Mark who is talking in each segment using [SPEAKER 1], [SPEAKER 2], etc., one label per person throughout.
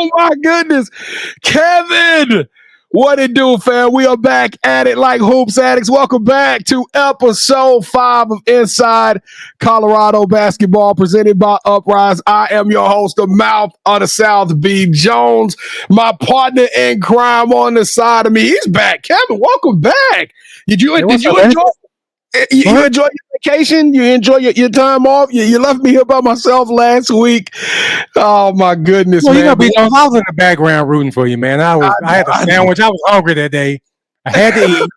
[SPEAKER 1] Oh, my goodness. Kevin, what it do, fam? We are back at it like Hoops Addicts. Welcome back to episode 5 of Inside Colorado Basketball, presented by Uprise. I am your host, the mouth of the South, B. Jones. My partner in crime on the side of me. He's back. Kevin, welcome back. Did you enjoy your vacation? You enjoy your time off? You left me here by myself last week. Oh my goodness, man!
[SPEAKER 2] I was in the background rooting for you, man. I had a sandwich. I was hungry that day. I had to eat.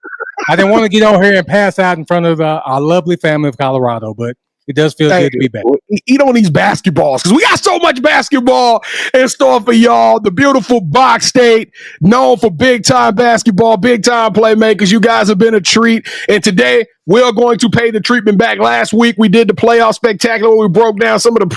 [SPEAKER 2] I didn't want to get on here and pass out in front of our lovely family of Colorado, but it does feel good to be back.
[SPEAKER 1] Eat on these basketballs because we got so much basketball in store for y'all. The beautiful Box State, known for big-time basketball, big-time playmakers. You guys have been a treat. And today, we're going to pay the treatment back. Last week, we did the playoff spectacular where we broke down some of the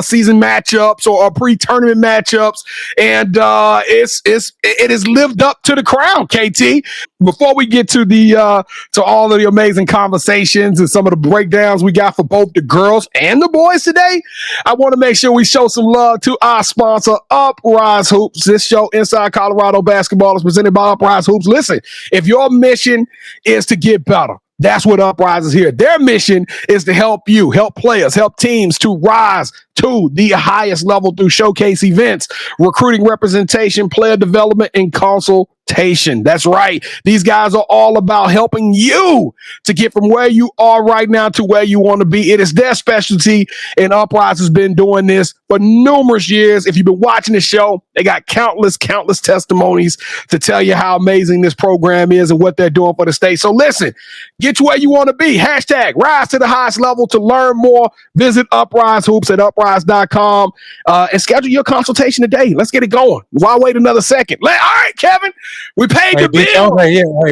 [SPEAKER 1] season matchups or pre-tournament matchups. And it has lived up to the crown, KT. Before we get to to all of the amazing conversations and some of the breakdowns we got for both the girls and the boys today, I want to make sure we show some love to our sponsor, Uprise Hoops. This show, Inside Colorado Basketball, is presented by Uprise Hoops. Listen, if your mission is to get better, that's what Uprise is here. Their mission is to help you, help players, help teams to rise to the highest level through showcase events, recruiting, representation, player development, and consultation. That's right. These guys are all about helping you to get from where you are right now to where you want to be. It is their specialty, and Uprise has been doing this for numerous years. If you've been watching the show, they got countless testimonies to tell you how amazing this program is and what they're doing for the state. So listen, get to where you want to be. Hashtag rise to the highest level. To learn more, visit Uprise Hoops at uprise.com and schedule your consultation today. Let's get it going. Why wait another second? All right, Kevin, we paid the bill.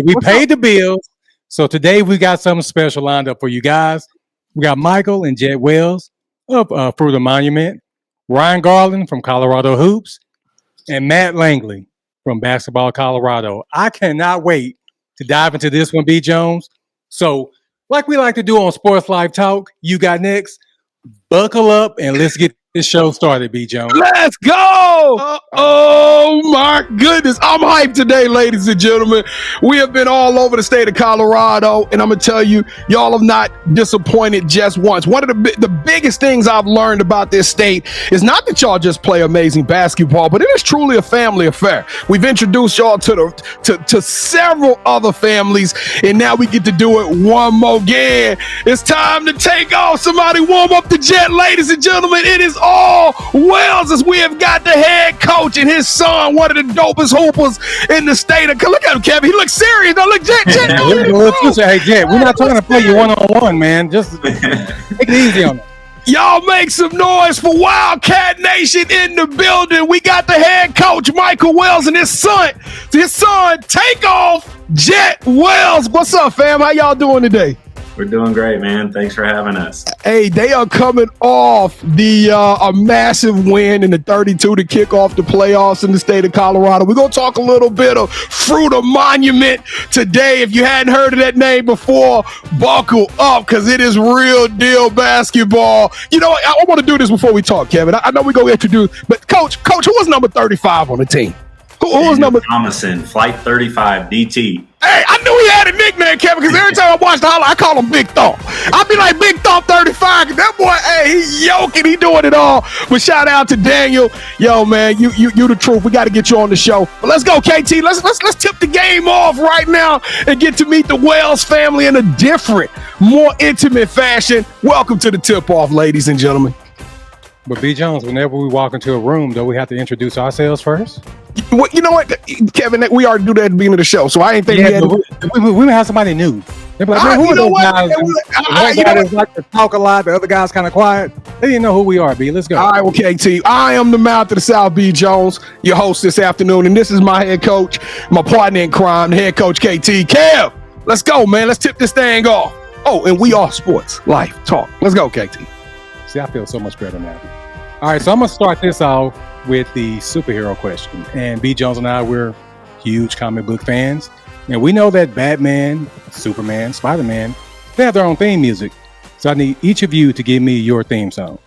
[SPEAKER 2] We paid the bills. So today we got something special lined up for you guys. We got Michael and Jhett Wells of Fruita Monument, Ryan Garland from Colorado Hoops, and Matt Langley from Basketball Colorado. I cannot wait to dive into this one, B. Jones. So, like we like to do on Sports Live Talk, you got next. Buckle up and let's get this show started, B. Jones.
[SPEAKER 1] Let's go! Oh my goodness. I'm hyped today, ladies and gentlemen. We have been all over the state of Colorado, and I'm going to tell you, y'all have not disappointed just once. One of the biggest things I've learned about this state is not that y'all just play amazing basketball, but it is truly a family affair. We've introduced y'all to several other families, and now we get to do it one more again. It's time to take off. Somebody warm up the jet, ladies and gentlemen. It is all Wells, as we have got the head coach and his son, one of the dopest hoopers in the state of. Look at him, Kevin. He looks serious. Now look, Jhett.
[SPEAKER 2] Hey, Jhett, we're not trying to play you one-on-one, man. Just take it easy on it.
[SPEAKER 1] Y'all make some noise for Wildcat Nation in the building. We got the head coach, Michael Wells, and his son, Takeoff Jhett Wells. What's up, fam? How y'all doing today?
[SPEAKER 3] We're doing great, man. Thanks for having us.
[SPEAKER 1] Hey, they are coming off a massive win in the 32 to kick off the playoffs in the state of Colorado. We're going to talk a little bit of Fruita Monument today. If you hadn't heard of that name before, buckle up because it is real deal basketball. You know, I want to do this before we talk, Kevin. I know we're going to introduce, but Coach, who was number 35 on the team? Who was number?
[SPEAKER 3] Thomason, Flight 35, DT.
[SPEAKER 1] Hey, I knew he had a nickname, Kevin, because every time I watch the highlight, I call him Big Thump. I'd be like, Big Thump 35, because that boy, hey, he yoking, he doing it all. But shout out to Daniel. Yo, man, you the truth. We got to get you on the show. But let's go, KT. Let's tip the game off right now and get to meet the Wells family in a different, more intimate fashion. Welcome to the tip-off, ladies and gentlemen.
[SPEAKER 2] But B. Jones, whenever we walk into a room, though, we have to introduce ourselves first.
[SPEAKER 1] Well, you know what, Kevin? We already do that at the beginning of the show, so I ain't think
[SPEAKER 2] we have somebody new. They're like, man, who are those guys? One guy that's like to talk a lot, the other guy's kind of quiet. They didn't know who we are, B. Let's go.
[SPEAKER 1] All right, well, KT, I am the mouth of the South, B. Jones, your host this afternoon, and this is my head coach, my partner in crime, the head coach, KT. Kev, let's go, man. Let's tip this thing off. Oh, and we are sports, life, talk. Let's go, KT.
[SPEAKER 2] See, I feel so much better now. All right, so I'm going to start this off with the superhero question. And B. Jones and I, we're huge comic book fans. And we know that Batman, Superman, Spider-Man, they have their own theme music. So I need each of you to give me your theme song.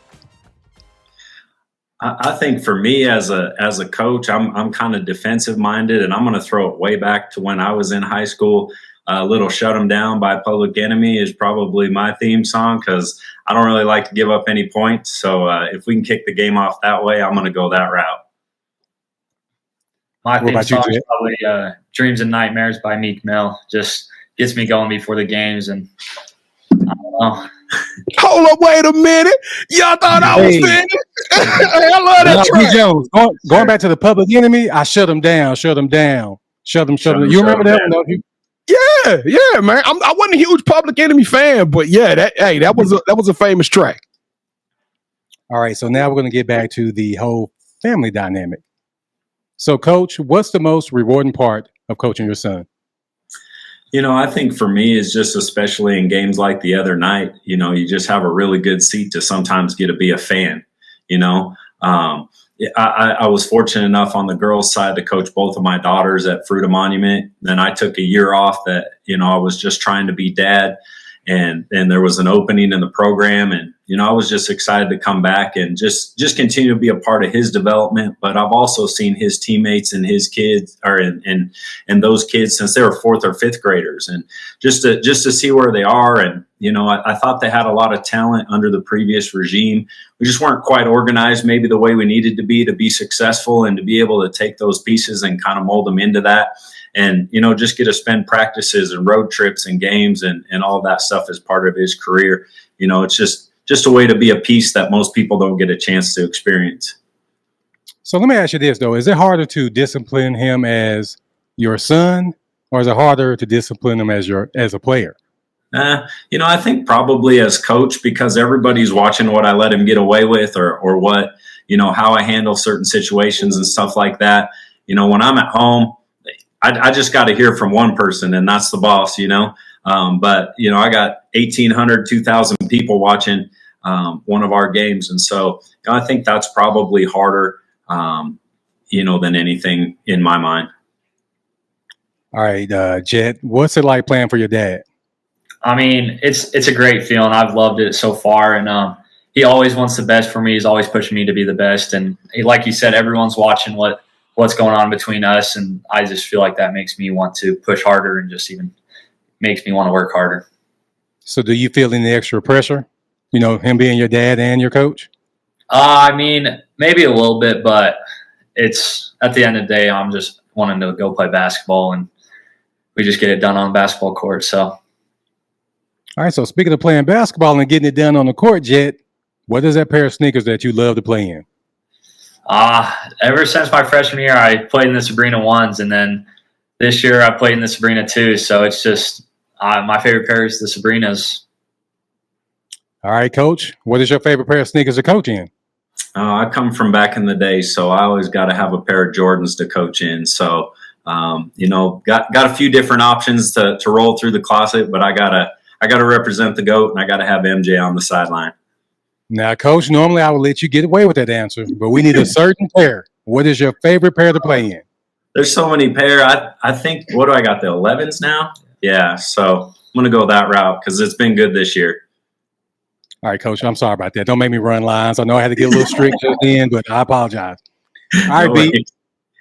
[SPEAKER 3] I think for me as a coach, I'm kind of defensive minded, and I'm going to throw it way back to when I was in high school. Little "Shut 'Em Down" by Public Enemy is probably my theme song because I don't really like to give up any points. So if we can kick the game off that way, I'm going to go that route.
[SPEAKER 4] My theme song is probably "Dreams and Nightmares" by Meek Mill. Just gets me going before the games, and I don't know.
[SPEAKER 1] Hold up, wait a minute. Y'all thought I was finished? I love that track.
[SPEAKER 2] Jones, going back to the Public Enemy, I shut them down. You remember that one?
[SPEAKER 1] Yeah, man. I wasn't a huge Public Enemy fan, but yeah, that was a famous track.
[SPEAKER 2] All right, so now we're going to get back to the whole family dynamic. So, Coach, what's the most rewarding part of coaching your son?
[SPEAKER 3] I think for me is just especially in games like the other night, you just have a really good seat to sometimes get to be a fan. I was fortunate enough on the girls' side to coach both of my daughters at Fruita Monument. Then I took a year off that, I was just trying to be dad. And there was an opening in the program, and I was just excited to come back and just continue to be a part of his development. But I've also seen his teammates and his kids, and those kids since they were fourth or fifth graders, and just to see where they are. And I thought they had a lot of talent under the previous regime. We just weren't quite organized, maybe the way we needed to be successful, and to be able to take those pieces and kind of mold them into that. And, just get to spend practices and road trips and games and all of that stuff as part of his career. It's just a way to be a piece that most people don't get a chance to experience.
[SPEAKER 2] So let me ask you this, though. Is it harder to discipline him as your son, or is it harder to discipline him as a player?
[SPEAKER 3] I think probably as coach, because everybody's watching what I let him get away with or what, how I handle certain situations and stuff like that. When I'm at home, I just got to hear from one person, and that's the boss, but, I got 1,800, 2,000 people watching one of our games. And so I think that's probably harder, than anything in my mind.
[SPEAKER 2] All right, Jhett, what's it like playing for your dad?
[SPEAKER 4] I mean, it's a great feeling. I've loved it so far. And he always wants the best for me. He's always pushing me to be the best. And like you said, everyone's watching what's going on between us, and I just feel like that makes me want to push harder and just even makes me want to work harder.
[SPEAKER 2] So do you feel any extra pressure, him being your dad and your coach?
[SPEAKER 4] I mean, maybe a little bit, but it's at the end of the day, I'm just wanting to go play basketball, and we just get it done on the basketball court. So,
[SPEAKER 2] all right, so speaking of playing basketball and getting it done on the court, Jhett, what is that pair of sneakers that you love to play in?
[SPEAKER 4] Ever since my freshman year, I played in the Sabrina 1s, and then this year I played in the Sabrina 2s. So it's just my favorite pair is the Sabrinas.
[SPEAKER 2] All right, Coach, what is your favorite pair of sneakers to coach in?
[SPEAKER 3] I come from back in the day, so I always got to have a pair of Jordans to coach in. So, got a few different options to roll through the closet, but I gotta represent the GOAT, and I got to have MJ on the sideline.
[SPEAKER 2] Now, Coach, normally I would let you get away with that answer, but we need a certain pair. What is your favorite pair to play in?
[SPEAKER 3] There's so many pair. I think, what do I got, the 11s now? Yeah, so I'm going to go that route because it's been good this year.
[SPEAKER 2] All right, Coach, I'm sorry about that. Don't make me run lines. I know I had to get a little strict just then, but I apologize. All right, B.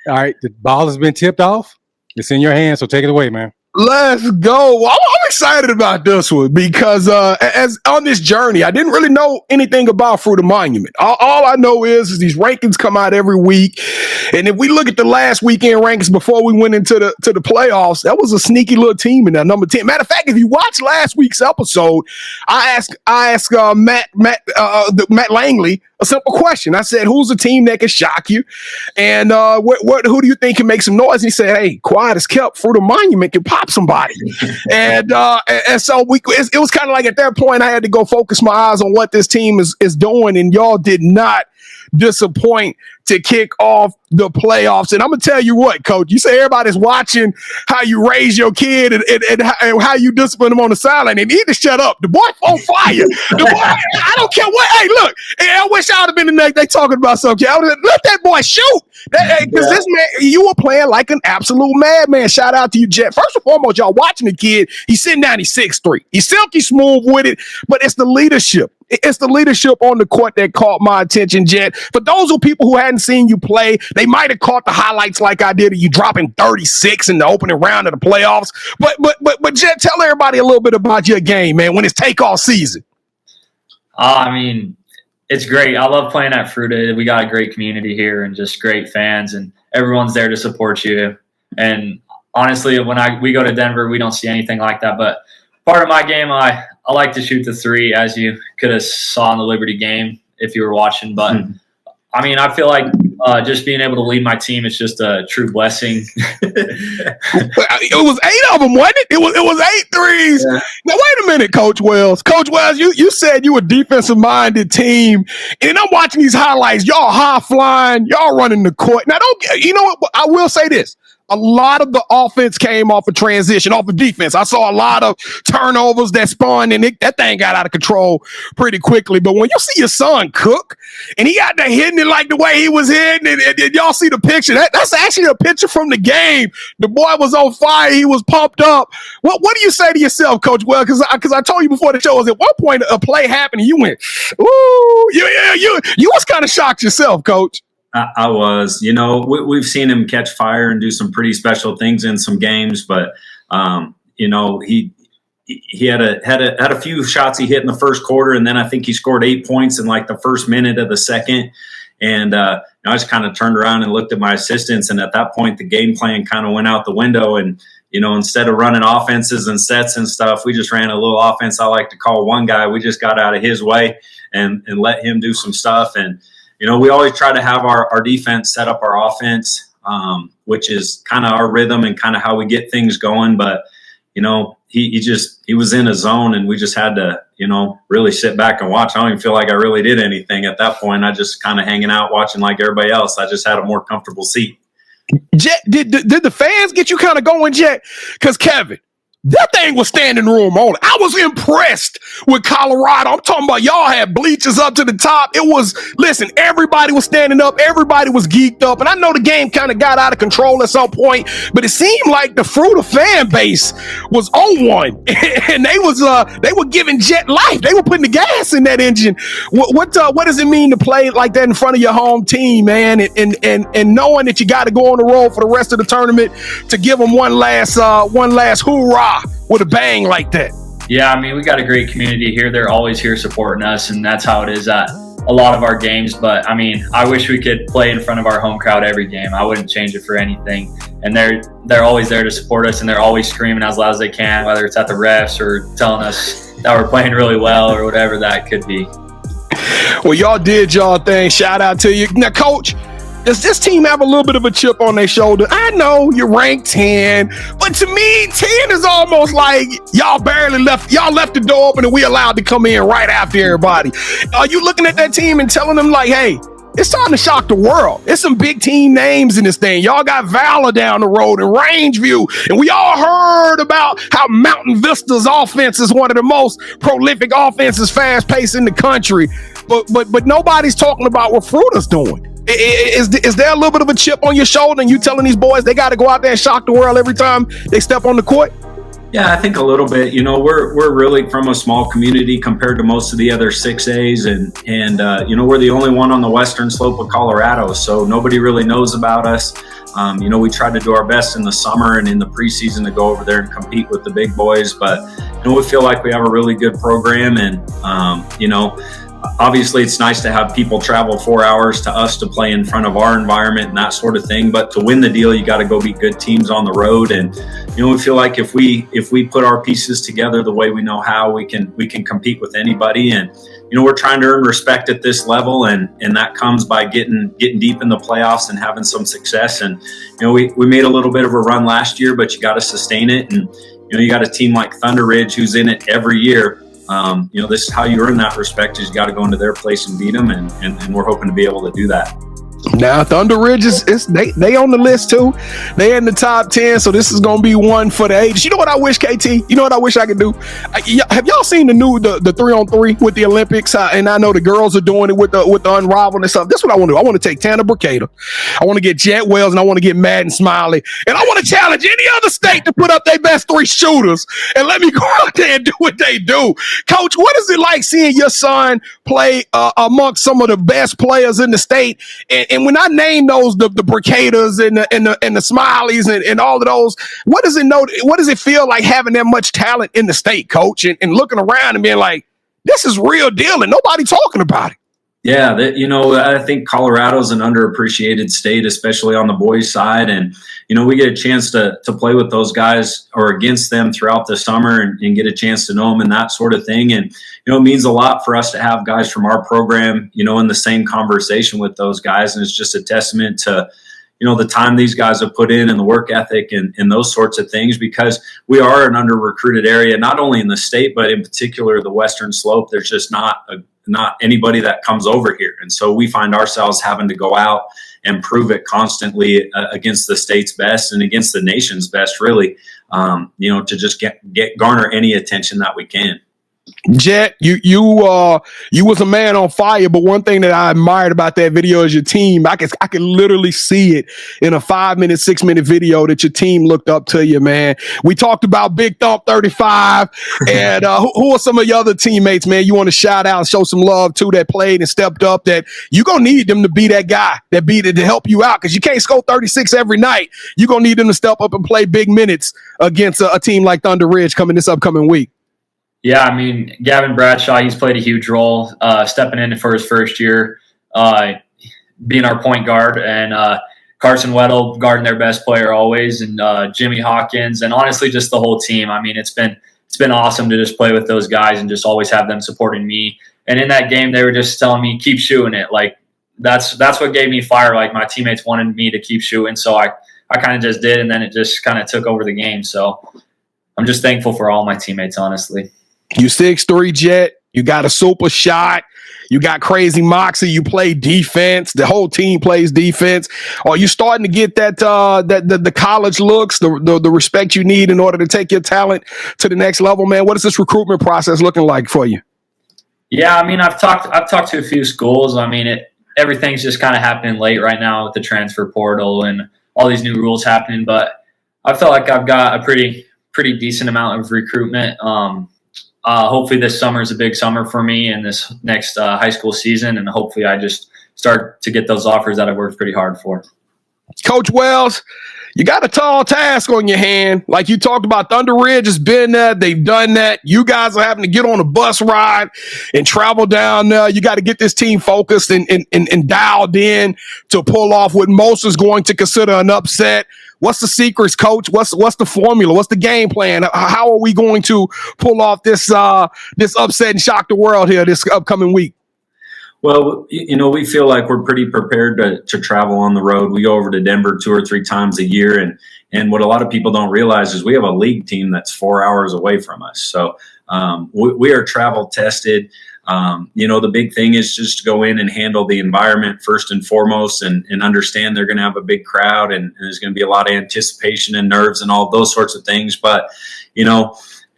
[SPEAKER 2] All right, the ball has been tipped off. It's in your hands, so take it away, man.
[SPEAKER 1] Let's go. I'm excited about this one because as on this journey, I didn't really know anything about Fruita Monument. All I know is these rankings come out every week. And if we look at the last weekend rankings before we went into the playoffs, that was a sneaky little team in that number 10. Matter of fact, if you watch last week's episode, I asked Matt Langley a simple question. I said, who's a team that can shock you? And who do you think can make some noise? He said, hey, quiet as kept. Fruita Monument can pop somebody. and so it was kind of like at that point, I had to go focus my eyes on what this team is doing. And y'all did not disappoint to kick off the playoffs. And I'm going to tell you what, Coach, you say everybody's watching how you raise your kid and how you discipline them on the sideline. They need to shut up. The boy on fire. The boy, I don't care what. Hey, look, I wish I would have been the next day talking about something. I would have let that boy shoot. Because this man, you were playing like an absolute madman. Shout out to you, Jett. First and foremost, y'all watching the kid. He's sitting down. He's 6'3". He's silky smooth with it, but it's the leadership. It's the leadership on the court that caught my attention, Jett. For those of people who hadn't seen you play, they might have caught the highlights like I did of you dropping 36 in the opening round of the playoffs. But Jett, tell everybody a little bit about your game, man, when it's takeoff season.
[SPEAKER 4] I mean, it's great. I love playing at Fruita. We got a great community here and just great fans, and everyone's there to support you. And honestly, when we go to Denver, we don't see anything like that. But part of my game, I like to shoot the three, as you could have saw in the Liberty game if you were watching. But I mean, I feel like just being able to lead my team is just a true blessing.
[SPEAKER 1] It was 8 of them, wasn't it? It was 8 threes. Yeah. Now wait a minute, Coach Wells. Coach Wells, you said you were a defensive minded team, and I'm watching these highlights. Y'all high flying, y'all running the court. Now you know what? I will say this. A lot of the offense came off of transition, off of defense. I saw a lot of turnovers that spawned, and that thing got out of control pretty quickly. But when you see your son cook, and he got to hitting it like the way he was hitting it, and y'all see the picture, that's actually a picture from the game. The boy was on fire. He was pumped up. What do you say to yourself, Coach Well? Because I told you before the show, was at one point a play happened, and you went, ooh, you was kind of shocked yourself, Coach.
[SPEAKER 3] I was, we've seen him catch fire and do some pretty special things in some games, but he had a few shots he hit in the first quarter, and then I think he scored 8 points in like the first minute of the second. And I just kind of turned around and looked at my assistants, and at that point, the game plan kind of went out the window. And instead of running offenses and sets and stuff, we just ran a little offense. I like to call one guy. We just got out of his way and let him do some stuff. And we always try to have our defense set up our offense, which is kind of our rhythm and kind of how we get things going. But, he was in a zone, and we just had to, really sit back and watch. I don't even feel like I really did anything at that point. I just kind of hanging out, watching like everybody else. I just had a more comfortable seat.
[SPEAKER 1] Jett, did the fans get you kind of going, Jett? Because Kevin, that thing was standing room only. I was impressed with Colorado. I'm talking about y'all had bleachers up to the top. Listen, everybody was standing up. Everybody was geeked up. And I know the game kind of got out of control at some point, but it seemed like the Fruita fan base was on one. And they were giving Jett life. They were putting the gas in that engine. What does it mean to play like that in front of your home team, man? And knowing that you got to go on the road for the rest of the tournament to give them one last hoorah with a bang like that.
[SPEAKER 4] Yeah, I mean, we got a great community here. They're always here supporting us, and that's how it is at a lot of our games. But I mean, I wish we could play in front of our home crowd every game. I wouldn't change it for anything. And they're always there to support us, and they're always screaming as loud as they can, whether it's at the refs or telling us that we're playing really well or whatever that could be.
[SPEAKER 1] Well, y'all did y'all thing. Shout out to you. Now, Coach, does this team have a little bit of a chip on their shoulder? I know you're ranked 10, but to me, 10 is almost like y'all left the door open and we allowed to come in right after everybody. Are you looking at that team and telling them like, hey, it's time to shock the world? There's some big team names in this thing. Y'all got Valor down the road and Rangeview, and we all heard about how Mountain Vista's offense is one of the most prolific offenses, fast-paced in the country. But nobody's talking about what Fruita's doing. Is there a little bit of a chip on your shoulder and you telling these boys they got to go out there and shock the world every time they step on the court?
[SPEAKER 3] Yeah, I think a little bit. We're really from a small community compared to most of the other 6As, and we're the only one on the western slope of Colorado, so nobody really knows about us. We try to do our best in the summer and in the preseason to go over there and compete with the big boys, but we feel like we have a really good program, and obviously it's nice to have people travel 4 hours to us to play in front of our environment and that sort of thing. But to win the deal, you got to go beat good teams on the road. And, we feel like if we put our pieces together the way we know how, we can compete with anybody. And, we're trying to earn respect at this level. And that comes by getting deep in the playoffs and having some success. And, we made a little bit of a run last year, but you got to sustain it. And, you got a team like Thunder Ridge who's in it every year. This is how you earn that respect, is you got to go into their place and beat them, and we're hoping to be able to do that.
[SPEAKER 1] Now Thunder Ridge they on the list too. They in the top 10, so this is gonna be one for the ages. You know what I wish, KT? You know what I wish I could do? Have y'all seen the 3-on-3 with the Olympics? And I know the girls are doing it with the Unrivaled and stuff. This is what I want to do. I want to take Tanner Bricada. I want to get Jhett Wells, and I want to get Madden Smiley, and I want to challenge any other state to put up their best 3 shooters and let me go out there and do what they do. Coach, what is it like seeing your son play amongst some of the best players in the state? And when I name those the Bricadas and the Smileys and all of those, what does it feel like having that much talent in the state, Coach, and looking around and being like, this is real deal and nobody talking about it?
[SPEAKER 3] Yeah, I think Colorado's an underappreciated state, especially on the boys' side. And, we get a chance to play with those guys or against them throughout the summer and get a chance to know them and that sort of thing. And, it means a lot for us to have guys from our program, in the same conversation with those guys. And it's just a testament to, the time these guys have put in and the work ethic and those sorts of things, because we are an under-recruited area, not only in the state, but in particular the Western Slope. There's just not anybody that comes over here. And so we find ourselves having to go out and prove it constantly against the state's best and against the nation's best, really, to just garner any attention that we can.
[SPEAKER 1] Jhett, you was a man on fire, but one thing that I admired about that video is your team. I could literally see it in a 5-minute, 6-minute video that your team looked up to you, man. We talked about Big Thump 35, and who are some of your other teammates, man? You want to shout out, show some love to that played and stepped up. That you gonna need them to be that guy that beat it to help you out, because you can't score 36 every night. You gonna need them to step up and play big minutes against a team like Thunder Ridge coming this upcoming week.
[SPEAKER 4] Yeah, Gavin Bradshaw, he's played a huge role stepping in for his first year, being our point guard, and Carson Weddle guarding their best player always, and Jimmy Hawkins, and honestly just the whole team. It's been awesome to just play with those guys and just always have them supporting me. And in that game, they were just telling me, keep shooting it. Like that's what gave me fire. Like my teammates wanted me to keep shooting, so I kind of just did, and then it just kind of took over the game. So I'm just thankful for all my teammates, honestly.
[SPEAKER 1] You 6'3", Jhett. You got a super shot. You got crazy moxie. You play defense. The whole team plays defense. Are you starting to get that the college looks, the respect you need in order to take your talent to the next level, man? What is this recruitment process looking like for you?
[SPEAKER 4] Yeah, I've talked to a few schools. Everything's just kind of happening late right now with the transfer portal and all these new rules happening. But I feel like I've got a pretty decent amount of recruitment. Hopefully this summer is a big summer for me in this next high school season, and hopefully I just start to get those offers that I worked pretty hard for.
[SPEAKER 1] Coach Wells, you got a tall task on your hand. Like you talked about, Thunder Ridge has been there. They've done that. You guys are having to get on a bus ride and travel down there. You got to get this team focused and dialed in to pull off what most is going to consider an upset. What's the secrets, Coach? What's the formula? What's the game plan? How are we going to pull off this upset and shock the world here this upcoming week?
[SPEAKER 3] Well, we feel like we're pretty prepared to travel on the road. We go over to Denver 2 or 3 times a year. And what a lot of people don't realize is we have a league team that's 4 hours away from us. So we are travel tested. The big thing is just to go in and handle the environment first and foremost and understand they're going to have a big crowd and there's going to be a lot of anticipation and nerves and all those sorts of things. But,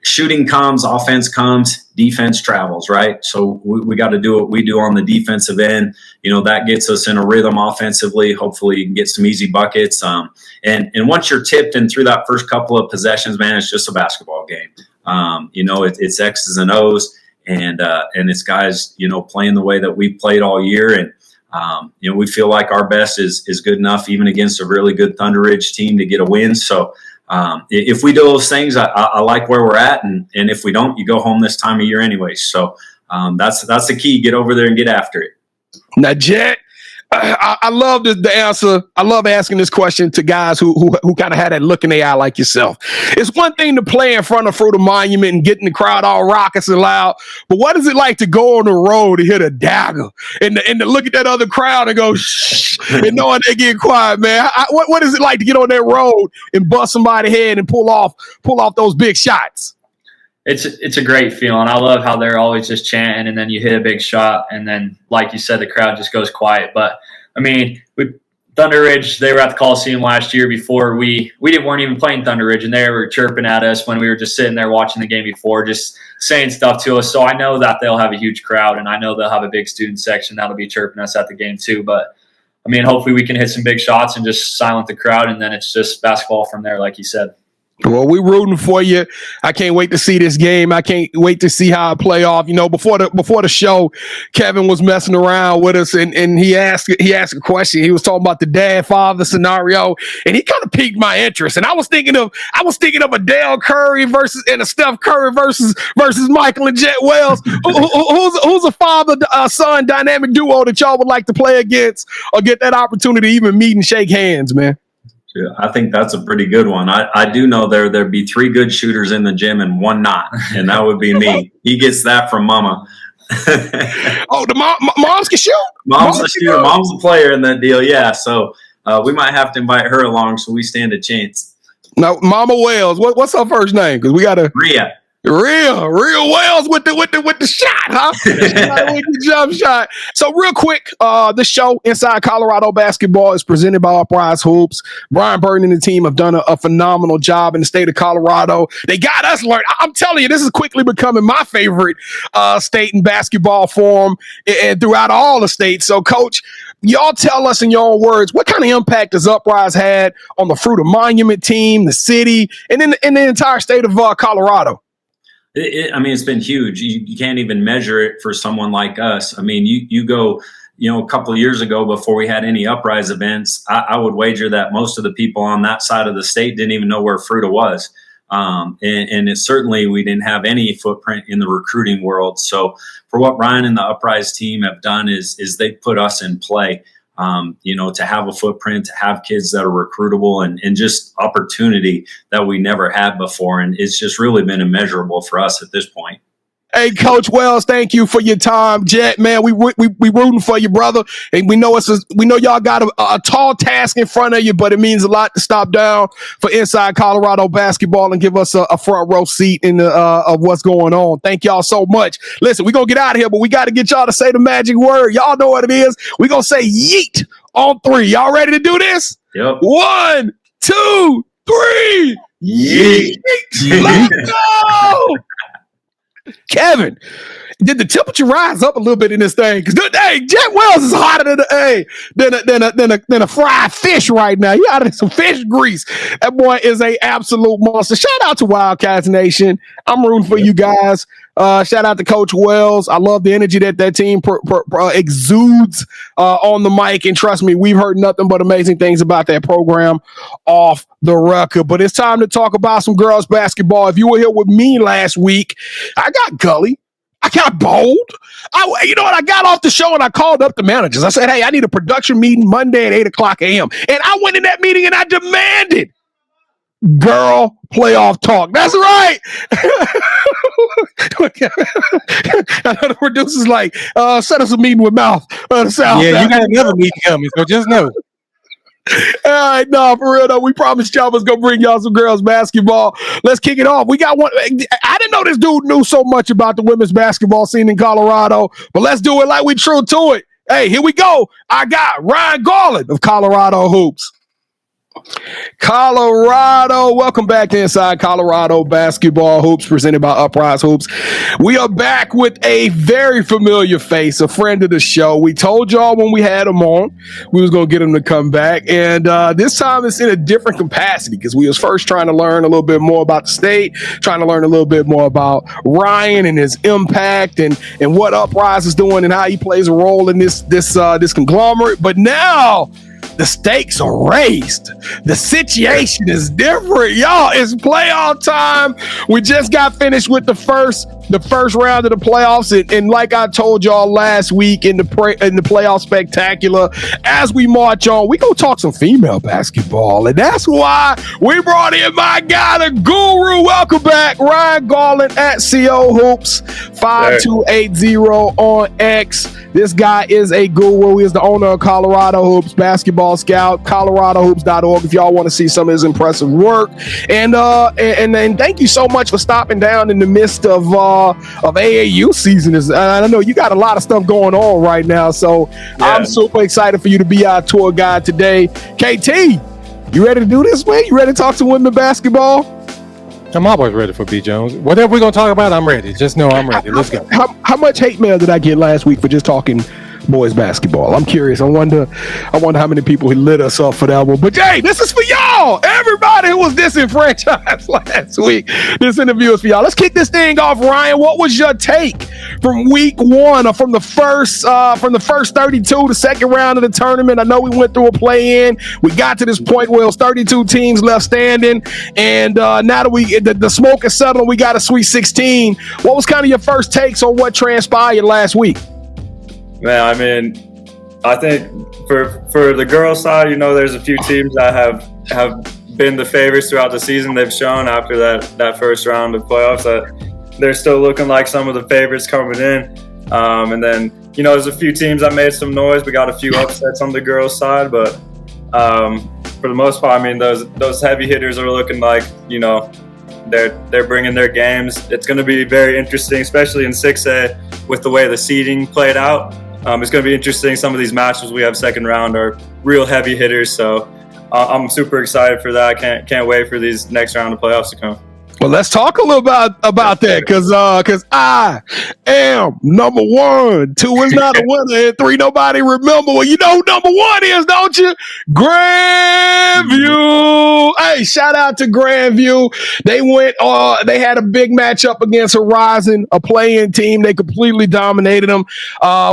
[SPEAKER 3] shooting comes, offense comes, defense travels, right? So we got to do what we do on the defensive end. That gets us in a rhythm offensively. Hopefully you can get some easy buckets. And once you're tipped and through that first couple of possessions, man, it's just a basketball game. It's X's and O's. And it's guys, playing the way that we played all year. And, we feel like our best is good enough, even against a really good Thunder Ridge team, to get a win. So if we do those things, I like where we're at. And if we don't, you go home this time of year anyway. So that's the key. Get over there and get after it.
[SPEAKER 1] Now, Jhett, I love the answer. I love asking this question to guys who kind of had that look in their eye like yourself. It's one thing to play in front of Fruita Monument and getting the crowd all raucous and loud, but what is it like to go on the road and hit a dagger and to look at that other crowd and go shh and knowing they get quiet, man? What is it like to get on that road and bust somebody's head and pull off those big shots?
[SPEAKER 4] It's a great feeling. I love how they're always just chanting, and then you hit a big shot, and then, like you said, the crowd just goes quiet. But we Thunder Ridge, they were at the Coliseum last year before we weren't even playing Thunder Ridge, and they were chirping at us when we were just sitting there watching the game before, just saying stuff to us. So I know that they'll have a huge crowd, and I know they'll have a big student section that'll be chirping us at the game too. But I mean, hopefully we can hit some big shots and just silence the crowd, and then it's just basketball from there, like you said.
[SPEAKER 1] Well, we're rooting for you. I can't wait to see this game. I can't wait to see how it play off. You know, before the show, Kevin was messing around with us, and he asked a question. He was talking about the dad-father scenario, and he kind of piqued my interest. And I was thinking of a Dale Curry and a Steph Curry versus Michael and Jhett Wells. Who's a father-son dynamic duo that y'all would like to play against or get that opportunity to even meet and shake hands, man?
[SPEAKER 3] Yeah, I think that's a pretty good one. I do know there'd be 3 good shooters in the gym and 1 not, and that would be me. He gets that from mama.
[SPEAKER 1] Oh, the moms can shoot?
[SPEAKER 3] Mom's a shooter. Mom's a player in that deal, yeah. So we might have to invite her along so we stand a chance.
[SPEAKER 1] Now, Mama Wells, what's her first name? Because we got to Real Wells with the shot, huh? With the jump shot. So real quick, the show Inside Colorado Basketball is presented by Uprise Hoops. Brian Burton and the team have done a phenomenal job in the state of Colorado. They got us learned. I'm telling you, this is quickly becoming my favorite state in basketball form and throughout all the states. So, Coach, y'all tell us in your own words, what kind of impact has Uprise had on the Fruita Monument team, the city, and in the entire state of Colorado?
[SPEAKER 3] It's been huge. You can't even measure it for someone like us. I mean, you go, a couple of years ago before we had any Uprise events, I would wager that most of the people on that side of the state didn't even know where Fruita was. And it certainly, we didn't have any footprint in the recruiting world. So for what Ryan and the Uprise team have done is they put us in play. To have a footprint, to have kids that are recruitable and just opportunity that we never had before. And it's just really been immeasurable for us at this point.
[SPEAKER 1] Hey, Coach Wells, thank you for your time. Jhett, man, we rooting for you, brother. And we know y'all got a tall task in front of you, but it means a lot to stop down for Inside Colorado Basketball and give us a front row seat in of what's going on. Thank y'all so much. Listen, we're going to get out of here, but we got to get y'all to say the magic word. Y'all know what it is. We're going to say yeet on 3. Y'all ready to do this?
[SPEAKER 3] Yep.
[SPEAKER 1] 1, 2, 3. Yeet. Let's go. Kevin, did the temperature rise up a little bit in this thing? Because Jhett Wells is hotter than a fried fish right now. He out of some fish grease. That boy is a absolute monster. Shout out to Wildcats Nation. I'm rooting for you guys. Shout out to Coach Wells. I love the energy that team exudes on the mic. And trust me, we've heard nothing but amazing things about that program off the record. But it's time to talk about some girls basketball. If you were here with me last week, I got gully. I got bold. I got off the show and I called up the managers. I said, hey, I need a production meeting Monday at 8:00 a.m. And I went in that meeting and I demanded girl playoff talk. That's right. I know the producer's like, set us a meeting with Mouth.
[SPEAKER 2] Yeah, you got another meeting coming, so just know.
[SPEAKER 1] All right, no, for real though. We promised y'all was gonna bring y'all some girls basketball. Let's kick it off. We got one. I didn't know this dude knew so much about the women's basketball scene in Colorado, but let's do it like we true to it. Hey, here we go. I got Ryan Garland of Colorado Hoops. Colorado, welcome back to Inside Colorado Basketball Hoops, presented by Uprise Hoops. We are back with a very familiar face, a friend of the show. We told y'all when we had him on, we was going to get him to come back. And this time it's in a different capacity because we was first trying to learn a little bit more about the state, trying to learn a little bit more about Ryan and his impact and what Uprise is doing and how he plays a role in this conglomerate. But now the stakes are raised. The situation is different, y'all. It's playoff time. We just got finished with the first round of the playoffs, and like I told y'all last week in the playoff spectacular, as we march on, we gonna talk some female basketball, and that's why we brought in my guy, the guru. Welcome back, Ryan Garland at CO Hoops 5280 on X. This guy is a guru. He is the owner of Colorado Hoops Basketball Scout, coloradohoops.org if y'all want to see some of his impressive work. And thank you so much for stopping down in the midst of AAU season is. I know you got a lot of stuff going on right now, so I'm super excited for you to be our tour guide today. KT, you ready to do this, man? You ready to talk to women basketball?
[SPEAKER 2] I'm always ready for B. Jones. Whatever we're going to talk about, I'm ready. Just know I'm ready. Let's go.
[SPEAKER 1] How much hate mail did I get last week for just talking boys basketball? I'm curious. I wonder how many people lit us up for that one. But hey, this is for y'all. Everybody who was disenfranchised last week. This interview is for y'all. Let's kick this thing off, Ryan. What was your take from week one, or from the first 32, the second round of the tournament? I know we went through a play-in. We got to this point where it was 32 teams left standing, and now that the smoke is settled, we got a Sweet 16. What was kind of your first takes on what transpired last week?
[SPEAKER 5] Man, I mean, I think for the girls' side, there's a few teams that have been the favorites throughout the season. They've shown after that first round of playoffs that they're still looking like some of the favorites coming in. And then, there's a few teams that made some noise. We got a few upsets on the girls' side, but for the most part, I mean, those heavy hitters are looking like, they're bringing their games. It's going to be very interesting, especially in 6A with the way the seeding played out. It's going to be interesting. Some of these matches we have second round are real heavy hitters, so I'm super excited for that. Can't wait for these next round of playoffs to come.
[SPEAKER 1] Well, let's talk a little about that, because I am number one. 2 is not a winner, and 3 nobody remember. Well, you know who number 1 is, don't you? Grandview. Hey, shout out to Grandview. They went. They had a big matchup against Horizon, a play-in team. They completely dominated them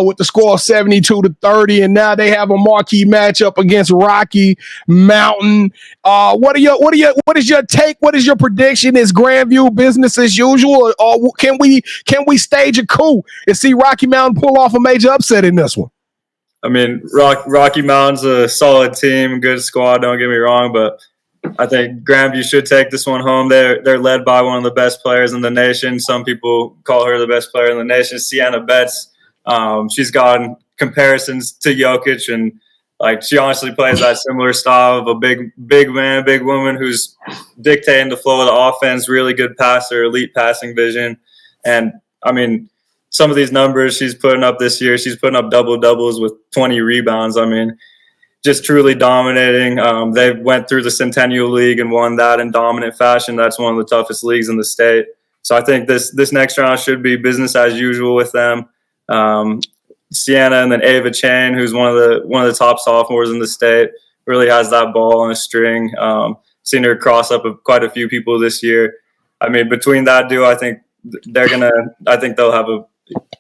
[SPEAKER 1] with the score of 72-30, and now they have a marquee matchup against Rocky Mountain. What is your take? What is your prediction? Is Grandview business as usual, or can we stage a coup and see Rocky Mountain pull off a major upset in this one?
[SPEAKER 5] I mean, Rocky Mountain's a solid team, good squad. Don't get me wrong, but I think Grandview should take this one home. They're led by one of the best players in the nation. Some people call her the best player in the nation, Sienna Betts. She's gotten comparisons to Jokic, and she honestly plays that similar style of a big man, big woman who's dictating the flow of the offense, really good passer, elite passing vision. And, I mean, some of these numbers she's putting up this year, she's putting up double-doubles with 20 rebounds. I mean, just truly dominating. They went through the Centennial League and won that in dominant fashion. That's one of the toughest leagues in the state. So I think this next round should be business as usual with them. Sienna and then Ava Chain, who's one of the top sophomores in the state, really has that ball on a string. Seen her cross up with quite a few people this year. I mean, between that duo, I think they'll have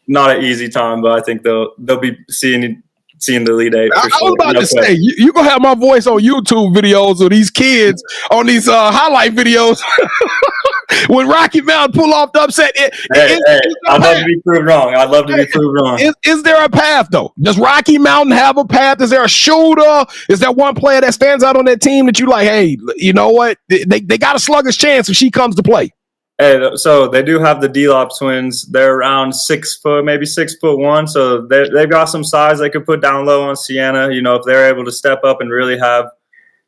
[SPEAKER 5] not an easy time, but I think they'll be seeing the Elite Eight.
[SPEAKER 1] I was about to say, you gonna have my voice on YouTube videos of these kids on these highlight videos when Rocky Mountain pull off the upset.
[SPEAKER 5] I'd love to be proved wrong.
[SPEAKER 1] Is there a path though? Does Rocky Mountain have a path? Is there a shooter? Is there one player that stands out on that team that you like? Hey, you know what? They got a sluggish chance if she comes to play.
[SPEAKER 5] Hey, so they do have the D-Lop twins. They're around 6 foot, maybe 6'1". So they've got some size they could put down low on Sienna. If they're able to step up and really have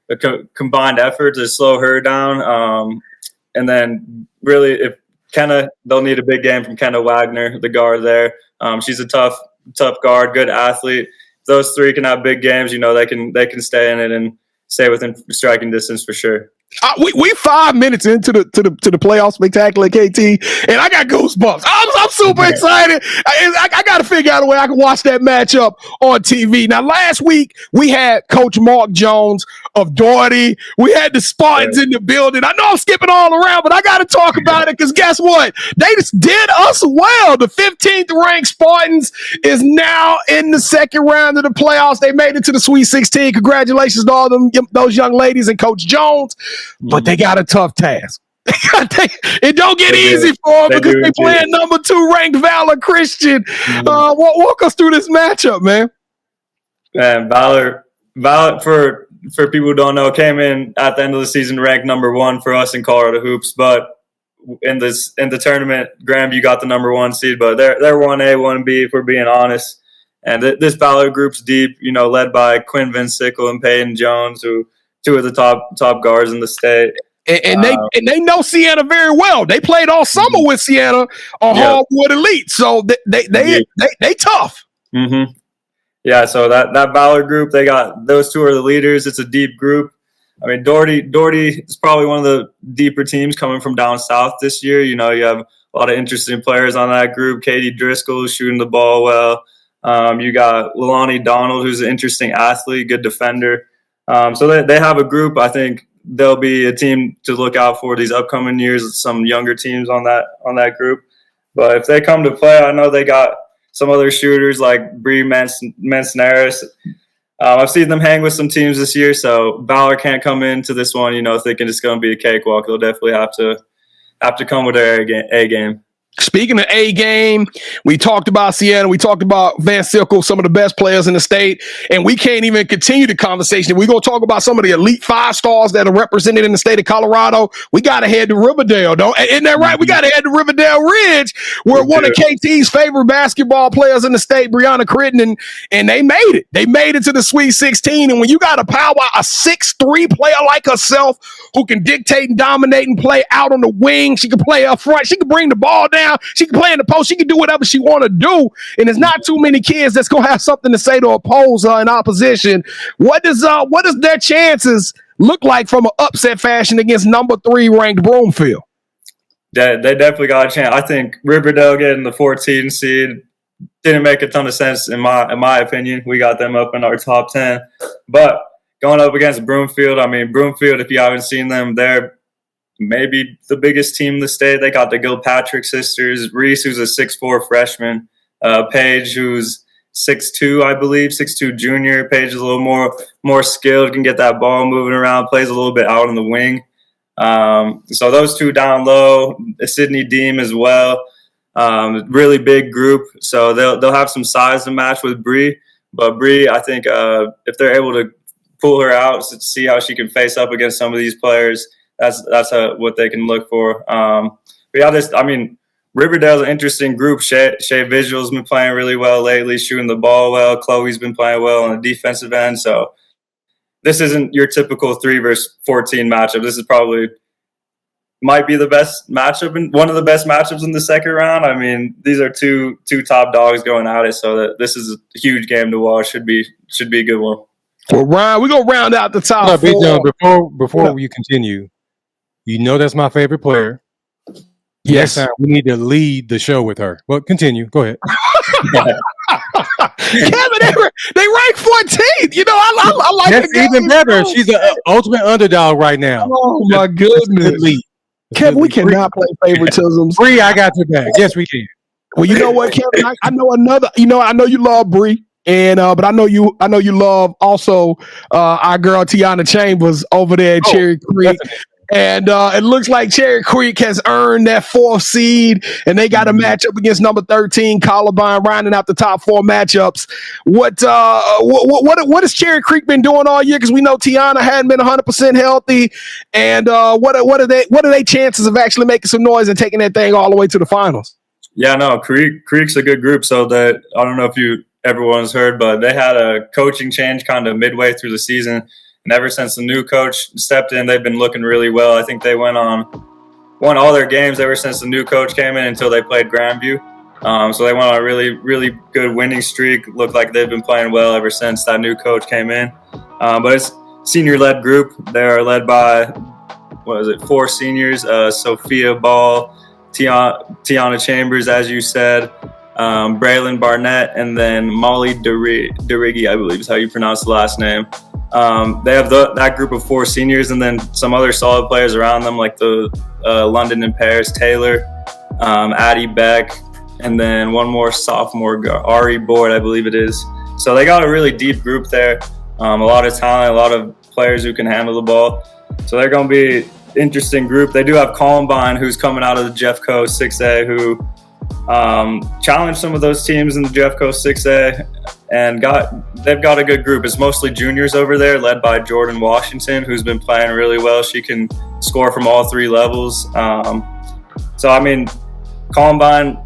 [SPEAKER 5] a combined effort to slow her down. And then really, if they'll need a big game from Kenna Wagner, the guard there. She's a tough guard, good athlete. If those 3 can have big games, they can stay in it and stay within striking distance for sure.
[SPEAKER 1] We 5 minutes into the playoff spectacular, KT, and I got goosebumps. I'm super excited. I got to figure out a way I can watch that matchup on TV. Now, last week we had Coach Mark Jones of Doherty. We had the Spartans in the building. I know I'm skipping all around, but I got to talk about it because guess what? They just did us well. The 15th ranked Spartans is now in the second round of the playoffs. They made it to the Sweet 16. Congratulations to all those young ladies and Coach Jones. But they got a tough task. It don't get easy for them because they playing number 2 ranked Valor Christian. Walk us through this matchup, man.
[SPEAKER 5] Man, Valor for people who don't know, came in at the end of the season ranked number 1 for us in Colorado Hoops. But in the tournament, Grandview got the number 1 seed. But they're 1A, 1B if we're being honest. And this Valor group's deep, led by Quinn Van Sickle and Peyton Jones, who 2 of the top guards in the state.
[SPEAKER 1] And they know Sienna very well. They played all summer with Sienna on Hardwood Elite, so they tough.
[SPEAKER 5] Mm-hmm. Yeah, so that Valor group, they got those two are the leaders. It's a deep group. I mean, Doherty is probably one of the deeper teams coming from down south this year. You know, you have a lot of interesting players on that group. Katie Driscoll is shooting the ball well. You got Leilani Donald, who's an interesting athlete, good defender. So they have a group. I think they'll be a team to look out for these upcoming years. Some younger teams on that group. But if they come to play, I know they got some other shooters like Bree Manzanares. I've seen them hang with some teams this year, so Valor can't come into this one, you know, thinking it's going to be a cakewalk. They'll definitely have to come with their A game.
[SPEAKER 1] Speaking of A game, we talked about Sienna, we talked about Van Sickle, some of the best players in the state, and we can't even continue the conversation. We're going to talk about some of the elite 5 stars that are represented in the state of Colorado. We got to head to Riverdale, isn't that right? We got to head to Riverdale Ridge, where one of KT's favorite basketball players in the state, Brianna Crittenden, and they made it. They made it to the Sweet 16, and when you got a 6'3" player like herself who can dictate and dominate and play out on the wing, she can play up front, she can bring the ball down, she can play in the post, she can do whatever she want to do, and there's not too many kids that's gonna have something to say to oppose her in opposition. What does their chances look like from an upset fashion against number 3 ranked Broomfield?
[SPEAKER 5] They definitely got a chance. I think Riverdale getting the 14 seed didn't make a ton of sense in my opinion. We got them up in our top 10, but going up against Broomfield, I mean, Broomfield, if you haven't seen them, they're maybe the biggest team in the state. They got the Gilpatrick sisters, Reese, who's a 6'4" freshman, Paige, who's 6'2", I believe, 6'2" junior. Paige is a little more skilled, can get that ball moving around, plays a little bit out on the wing. So those two down low, Sydney Deem as well. Really big group, so they'll have some size to match with Bree. But Bree, I think if they're able to pull her out, see how she can face up against some of these players, that's what they can look for. But yeah, Riverdale's an interesting group. Shea Visual's been playing really well lately, shooting the ball well. Chloe's been playing well on the defensive end. So this isn't your typical 3 versus 14 matchup. This is probably might be the best matchup and one of the best matchups in the second round. I mean, these are two top dogs going at it, so that this is a huge game to watch. Should be a good one.
[SPEAKER 1] Well, Ryan, we're gonna round out the top 4.
[SPEAKER 2] Before you continue, you know that's my favorite player.
[SPEAKER 1] Yes.
[SPEAKER 2] Next time we need to lead the show with her. Well, continue. Go ahead.
[SPEAKER 1] Kevin, they rank 14th. You know, I like
[SPEAKER 2] that's
[SPEAKER 1] the
[SPEAKER 2] even better. She's an ultimate underdog right now.
[SPEAKER 1] Oh my goodness. Kevin, we cannot play favoritisms.
[SPEAKER 2] Bree, I got your back. Yes, we can.
[SPEAKER 1] Well, you know what, Kevin? I know another. You know, I know you love Bree, and but I know you love also our girl Tiana Chambers over there at Cherry Creek. Definitely. And it looks like Cherry Creek has earned that 4th seed, and they got a matchup against number 13 Columbine, rounding out the top 4 matchups. What has Cherry Creek been doing all year? Because we know Tiana hadn't been 100% healthy. And what are their chances of actually making some noise and taking that thing all the way to the finals?
[SPEAKER 5] Yeah, no, Creek's a good group. So that I don't know if everyone's heard, but they had a coaching change kind of midway through the season. And ever since the new coach stepped in, they've been looking really well. I think they won all their games ever since the new coach came in until they played Grandview. So they went on a really, really good winning streak. Looked like they've been playing well ever since that new coach came in. But it's senior-led group. They are led by, 4 seniors, Sophia Ball, Tiana Chambers, as you said, Braylon Barnett, and then Molly Derigi, I believe is how you pronounce the last name. They have that group of 4 seniors, and then some other solid players around them, like the London and Paris Taylor, Addie Beck, and then one more sophomore, Ari Board, I believe it is. So they got a really deep group there, a lot of talent, a lot of players who can handle the ball. So they're going to be an interesting group. They do have Columbine, who's coming out of the Jeffco 6A, who challenged some of those teams in the Jeffco 6A, and they've got a good group. It's mostly juniors over there, led by Jordan Washington, who's been playing really well. She can score from all 3 levels. So I mean, Columbine,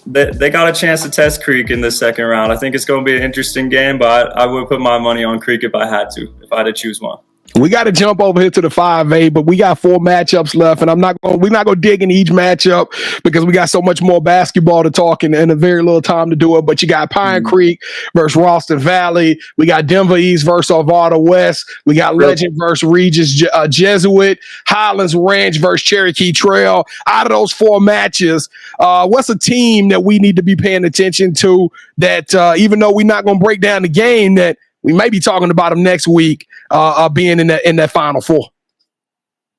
[SPEAKER 5] they got a chance to test Creek in this second round. I think it's going to be an interesting game, but I would put my money on Creek if I had to choose one.
[SPEAKER 1] We got to jump over here to the 5A, but we got 4 matchups left, and we're not going to dig into each matchup because we got so much more basketball to talk and a very little time to do it. But you got Pine Creek versus Ralston Valley. We got Denver East versus Arvada West. We got Legend versus Regis Jesuit. Highlands Ranch versus Cherokee Trail. Out of those 4 matches, what's a team that we need to be paying attention to that even though we're not going to break down the game, that we may be talking about them next week being in that Final Four?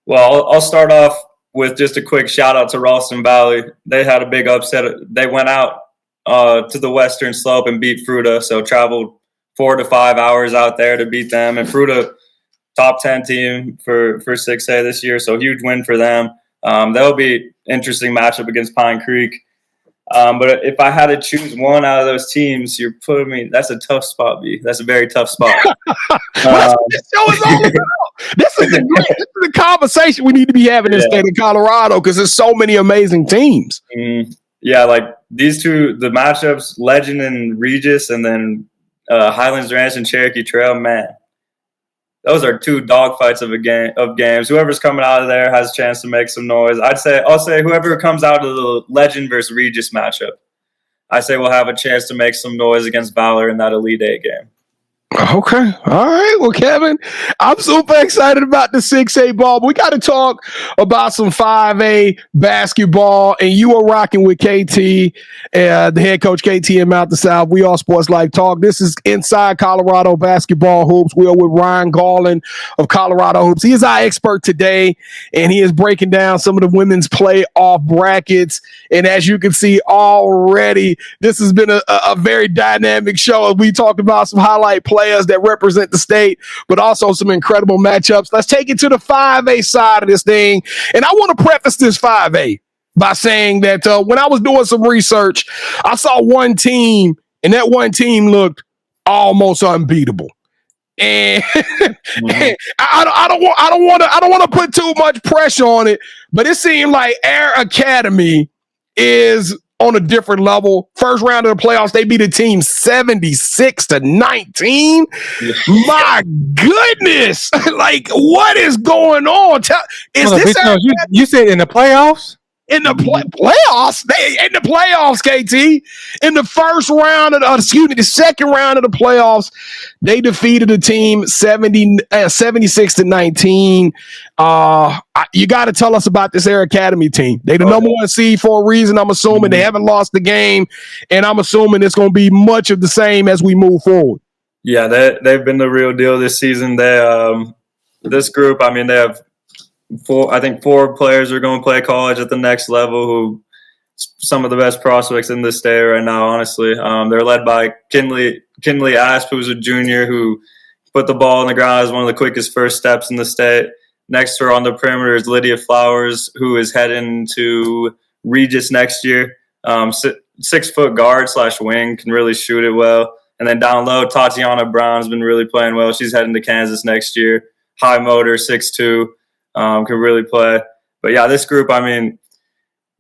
[SPEAKER 5] Well, I'll start off with just a quick shout out to Ralston Valley. They had a big upset. They went out to the Western Slope and beat Fruita, so traveled 4 to 5 hours out there to beat them. And Fruita, top 10 team for 6A this year, so huge win for them. That'll be interesting matchup against Pine Creek. But if I had to choose one out of those teams, you're putting me. That's a tough spot, B. That's a very tough spot.
[SPEAKER 1] That's what this show is all about. This is the conversation we need to be having in the state of Colorado because there's so many amazing teams.
[SPEAKER 5] Yeah, like these two, the matchups, Legend and Regis, and then Highlands Ranch and Cherokee Trail. Man, those are 2 dogfights of games. Whoever's coming out of there has a chance to make some noise. I'll say whoever comes out of the Legend versus Regis matchup, I say we'll have a chance to make some noise against Valor in that Elite 8 game.
[SPEAKER 1] Okay. All right. Well, Kevin, I'm super excited about the 6A ball. But we got to talk about some 5A basketball. And you are rocking with KT, the head coach KT in Mountain South. We All Sports Life Talk. This is Inside Colorado Basketball Hoops. We are with Ryan Garland of Colorado Hoops. He is our expert today, and he is breaking down some of the women's playoff brackets. And as you can see already, this has been a very dynamic show. We talked about some highlight players that represent the state, but also some incredible matchups. Let's take it to the 5A side of this thing. And I want to preface this 5A by saying that when I was doing some research, I saw one team, and that one team looked almost unbeatable. And, and I don't want to put too much pressure on it, but it seemed like Air Academy is on a different level. First round of the playoffs, they beat a team 76-19. My goodness. Like, what is going on?
[SPEAKER 2] You said in the playoffs?
[SPEAKER 1] In the playoffs, KT. In the first round of the second round of the playoffs, they defeated a team 76-19. You got to tell us about this Air Academy team. They the number 1 seed for a reason. I'm assuming they haven't lost the game, and I'm assuming it's going to be much of the same as we move forward.
[SPEAKER 5] Yeah, they've been the real deal this season. This group, I mean, they have 4 players are going to play college at the next level, who some of the best prospects in the state right now, honestly. They're led by Kinley Asp, who's a junior who put the ball on the ground as one of the quickest first steps in the state. Next to her on the perimeter is Lydia Flowers, who is heading to Regis next year. 6-foot guard / wing, can really shoot it well. And then down low, Tatiana Brown's been really playing well. She's heading to Kansas next year. High motor, 6'2". Can really play. But yeah, this group, I mean,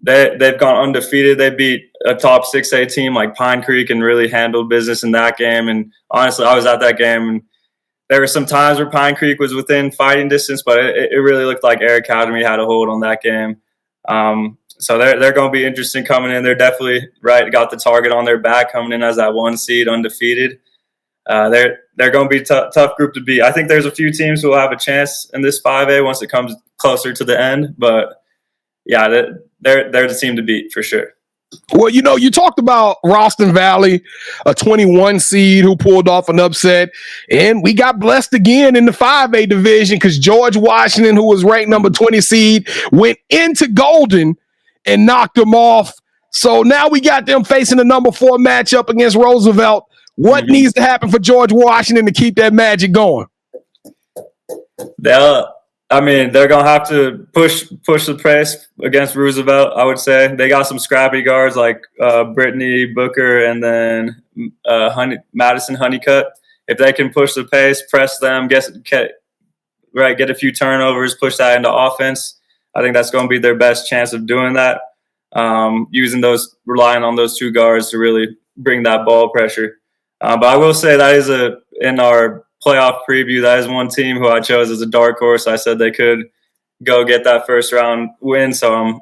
[SPEAKER 5] they've gone undefeated. They beat a top 6A team like Pine Creek and really handled business in that game. And honestly, I was at that game, and there were some times where Pine Creek was within fighting distance, but it really looked like Air Academy had a hold on that game. So they're going to be interesting coming in. They're definitely got the target on their back coming in as that 1 seed undefeated. They're going to be a tough group to beat. I think there's a few teams who will have a chance in this 5A once it comes closer to the end. But, yeah, they're the team to beat for sure.
[SPEAKER 1] Well, you talked about Ralston Valley, a 21 seed who pulled off an upset. And we got blessed again in the 5A division because George Washington, who was ranked number 20 seed, went into Golden and knocked them off. So now we got them facing the number 4 matchup against Roosevelt. What needs to happen for George Washington to keep that magic going?
[SPEAKER 5] They're going to have to push the pace against Roosevelt, I would say. They got some scrappy guards like Brittany Booker and then Madison Honeycutt. If they can push the pace, press them, get a few turnovers, push that into offense, I think that's going to be their best chance of doing that, relying on those 2 guards to really bring that ball pressure. But I will say that is in our playoff preview, that is one team who I chose as a dark horse. I said they could go get that first round win. So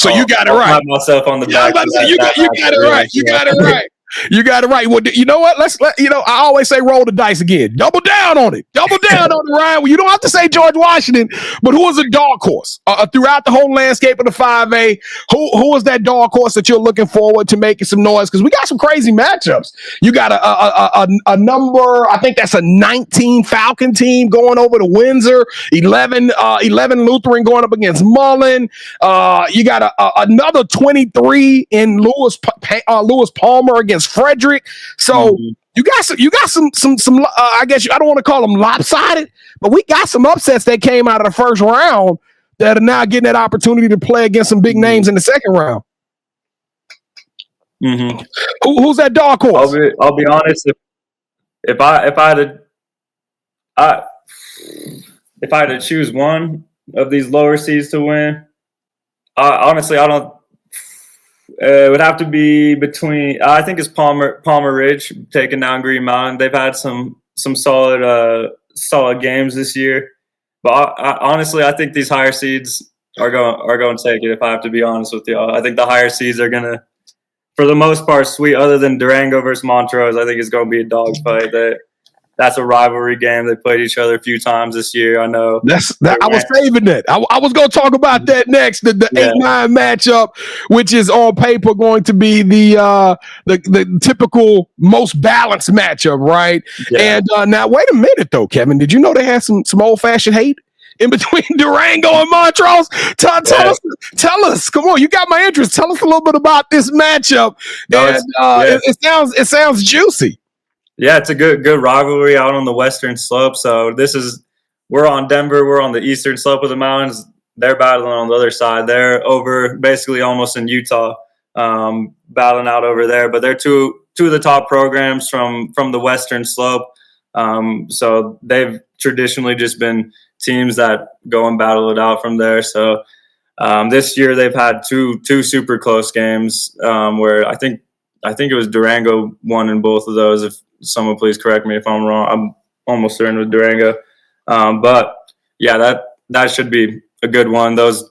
[SPEAKER 1] you got it
[SPEAKER 5] I'll
[SPEAKER 1] right.
[SPEAKER 5] pat myself on the
[SPEAKER 1] Yeah, I
[SPEAKER 5] back.
[SPEAKER 1] was about to say, you got it right. You got it right. You got it right. Well, you know what? I always say roll the dice again. Double down on it. Double down on it, Ryan. Well, you don't have to say George Washington, but who was a dark horse throughout the whole landscape of the 5A? Who was that dark horse that you're looking forward to making some noise? Because we got some crazy matchups. You got a number, I think that's a 19 Falcon team going over to Windsor, 11 Lutheran going up against Mullen. You got another 23 in Lewis Palmer against Frederick. So you got some I guess I don't want to call them lopsided, but we got some upsets that came out of the first round that are now getting that opportunity to play against some big names in the second round.
[SPEAKER 5] Mm-hmm.
[SPEAKER 1] Who's that dark horse?
[SPEAKER 5] I'll be honest. If I had to choose one of these lower seeds to win, honestly, I don't. It would have to be between. I think it's Palmer Ridge taking down Green Mountain. They've had some solid games this year, but honestly, I think these higher seeds are going to take it. If I have to be honest with you, I think the higher seeds are going to, for the most part, sweep. Other than Durango versus Montrose, I think it's going to be a dogfight. That's a rivalry game. They played each other a few times this year. I know.
[SPEAKER 1] I was saving that. I was going to talk about that next. The 8-9 matchup, which is on paper going to be the typical most balanced matchup, right? Yeah. And now, wait a minute though, Kevin. Did you know they had some old fashioned hate in between Durango and Montrose? Tell us. Come on, you got my interest. Tell us a little bit about this matchup. No, it sounds juicy.
[SPEAKER 5] Yeah, it's a good rivalry out on the western slope. So we're on Denver, we're on the eastern slope of the mountains. They're battling on the other side. They're over basically almost in Utah, battling out over there. But they're two of the top programs from the western slope. So they've traditionally just been teams that go and battle it out from there. So this year they've had two super close games where I think it was Durango won in both of those. If someone please correct me if I'm wrong. I'm almost certain with Durango. But yeah, that should be a good one. Those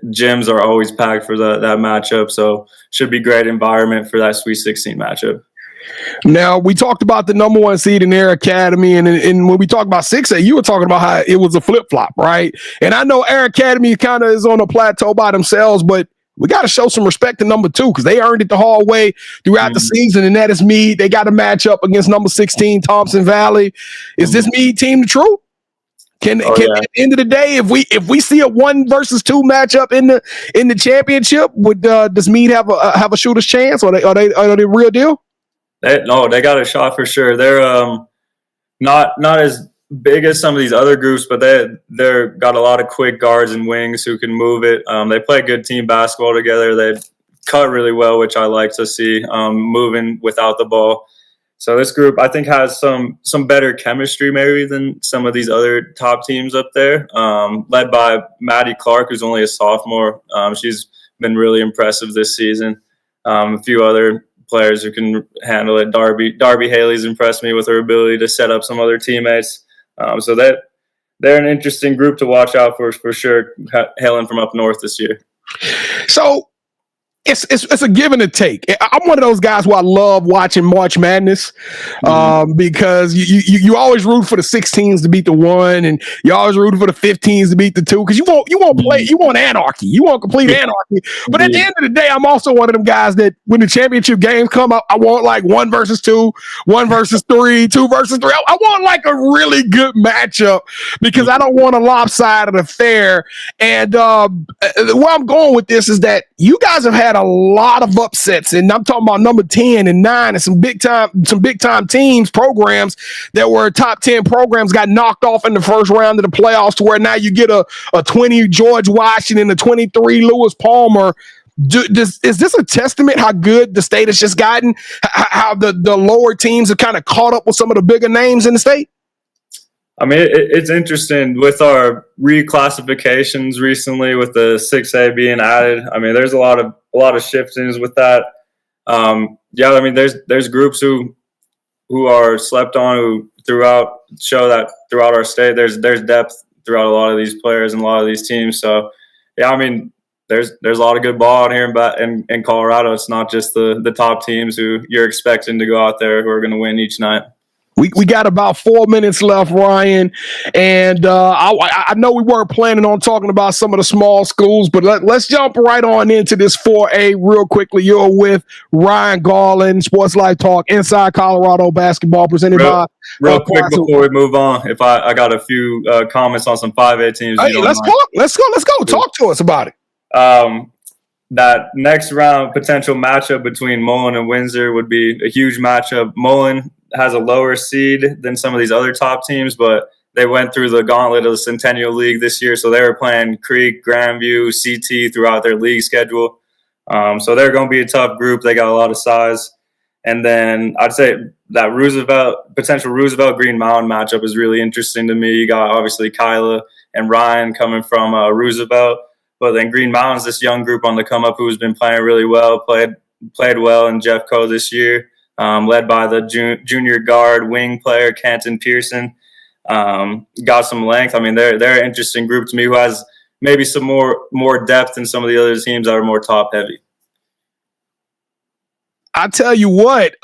[SPEAKER 5] gyms are always packed for that matchup. So should be great environment for that Sweet 16 matchup.
[SPEAKER 1] Now, we talked about the number one seed in Air Academy, and when we talked about 6A, you were talking about how it was a flip-flop, right? And I know Air Academy kind of is on a plateau by themselves, but we got to show some respect to number 2 because they earned it the whole way throughout the season, and that is Meade. They got a matchup against number 16, Thompson Valley. Is this Meade team the truth? Can at the end of the day, if we see a 1 versus 2 matchup in the championship, does Meade have a shooter's chance, or are they real deal?
[SPEAKER 5] They got a shot for sure. They're not as big as some of these other groups, but they're got a lot of quick guards and wings who can move it. They play good team basketball together. They cut really well, which I like to see, moving without the ball. So this group, I think, has some better chemistry maybe than some of these other top teams up there, led by Maddie Clark, who's only a sophomore. She's been really impressive this season. A few other players who can handle it. Darby Haley's impressed me with her ability to set up some other teammates. So that they're an interesting group to watch out for sure, hailing from up north this year.
[SPEAKER 1] So it's a give and a take. I'm one of those guys who I love watching March Madness because you always root for the 16s to beat the 1, and you always root for the 15s to beat the 2 because you won't play. You want anarchy. You want complete anarchy. But at the end of the day, I'm also one of them guys that when the championship games come up, I want like 1 versus 2, 1 versus 3, 2 versus 3. I want like a really good matchup because I don't want a lopsided affair. And where I'm going with this is that you guys have had a lot of upsets, and I'm talking about number 10 and 9 and some big time teams, programs that were top 10 programs got knocked off in the first round of the playoffs to where now you get a 20 George Washington, a 23 Lewis Palmer. Is this a testament how good the state has just gotten, how the lower teams have kind of caught up with some of the bigger names in the state?
[SPEAKER 5] I mean, it's interesting with our reclassifications recently with the 6A being added. I mean, there's a lot of shiftings with that. I mean, there's groups who are slept on, who show that throughout our state, there's depth throughout a lot of these players and a lot of these teams. So, yeah, I mean, there's a lot of good ball out here in Colorado. It's not just the top teams who you're expecting to go out there who are going to win each night.
[SPEAKER 1] We got about 4 minutes left, Ryan, and I know we weren't planning on talking about some of the small schools, but let's jump right on into this 4A real quickly. You're with Ryan Garland, Sports Life Talk, Inside Colorado Basketball, presented by
[SPEAKER 5] real quick before we move on. If I got a few comments on some 5A teams.
[SPEAKER 1] Hey, let's talk. Let's go. Talk to us about it.
[SPEAKER 5] That next round potential matchup between Mullen and Windsor would be a huge matchup. Mullen has a lower seed than some of these other top teams, but they went through the gauntlet of the Centennial League this year, so they were playing Creek, Grandview, CT throughout their league schedule. So they're going to be a tough group. They got a lot of size. And then I'd say that potential Roosevelt Green Mountain matchup is really interesting to me. You got obviously Kyla and Ryan coming from Roosevelt, but then Green Mountain's this young group on the come up who's been playing really well, played well in Jeffco this year. Led by the junior guard wing player, Canton Pearson. Got some length. I mean, they're an interesting group to me who has maybe some more depth than some of the other teams that are more top heavy.
[SPEAKER 1] I tell you what,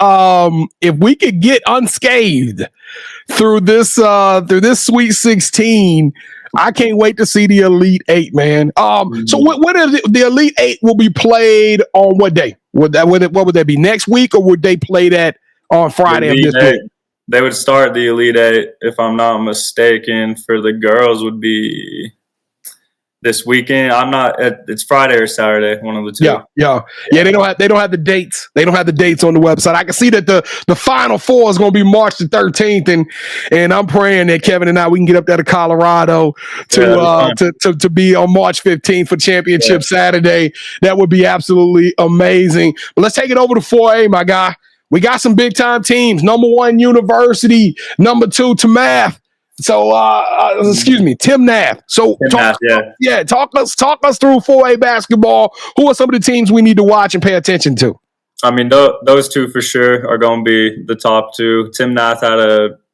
[SPEAKER 1] if we could get unscathed through this Sweet 16, I can't wait to see the Elite Eight, man. So what is it? The Elite Eight will be played on what day? What would that be, next week, or would they play that on Friday of this week?
[SPEAKER 5] They would start the Elite Eight, if I'm not mistaken, for the girls would be this weekend. It's Friday or Saturday, one of the two.
[SPEAKER 1] Yeah. They don't have the dates. They don't have the dates on the website. I can see that the Final Four is going to be March the 13th, and I'm praying that Kevin and we can get up there to Colorado to be on March 15th for Championship Saturday. That would be absolutely amazing. But let's take it over to 4A, my guy. We got some big time teams. Number 1, University. Number 2, Timnath. So, Timnath. So, talk us through 4A basketball. Who are some of the teams we need to watch and pay attention to?
[SPEAKER 5] I mean, those two for sure are going to be the top two. Timnath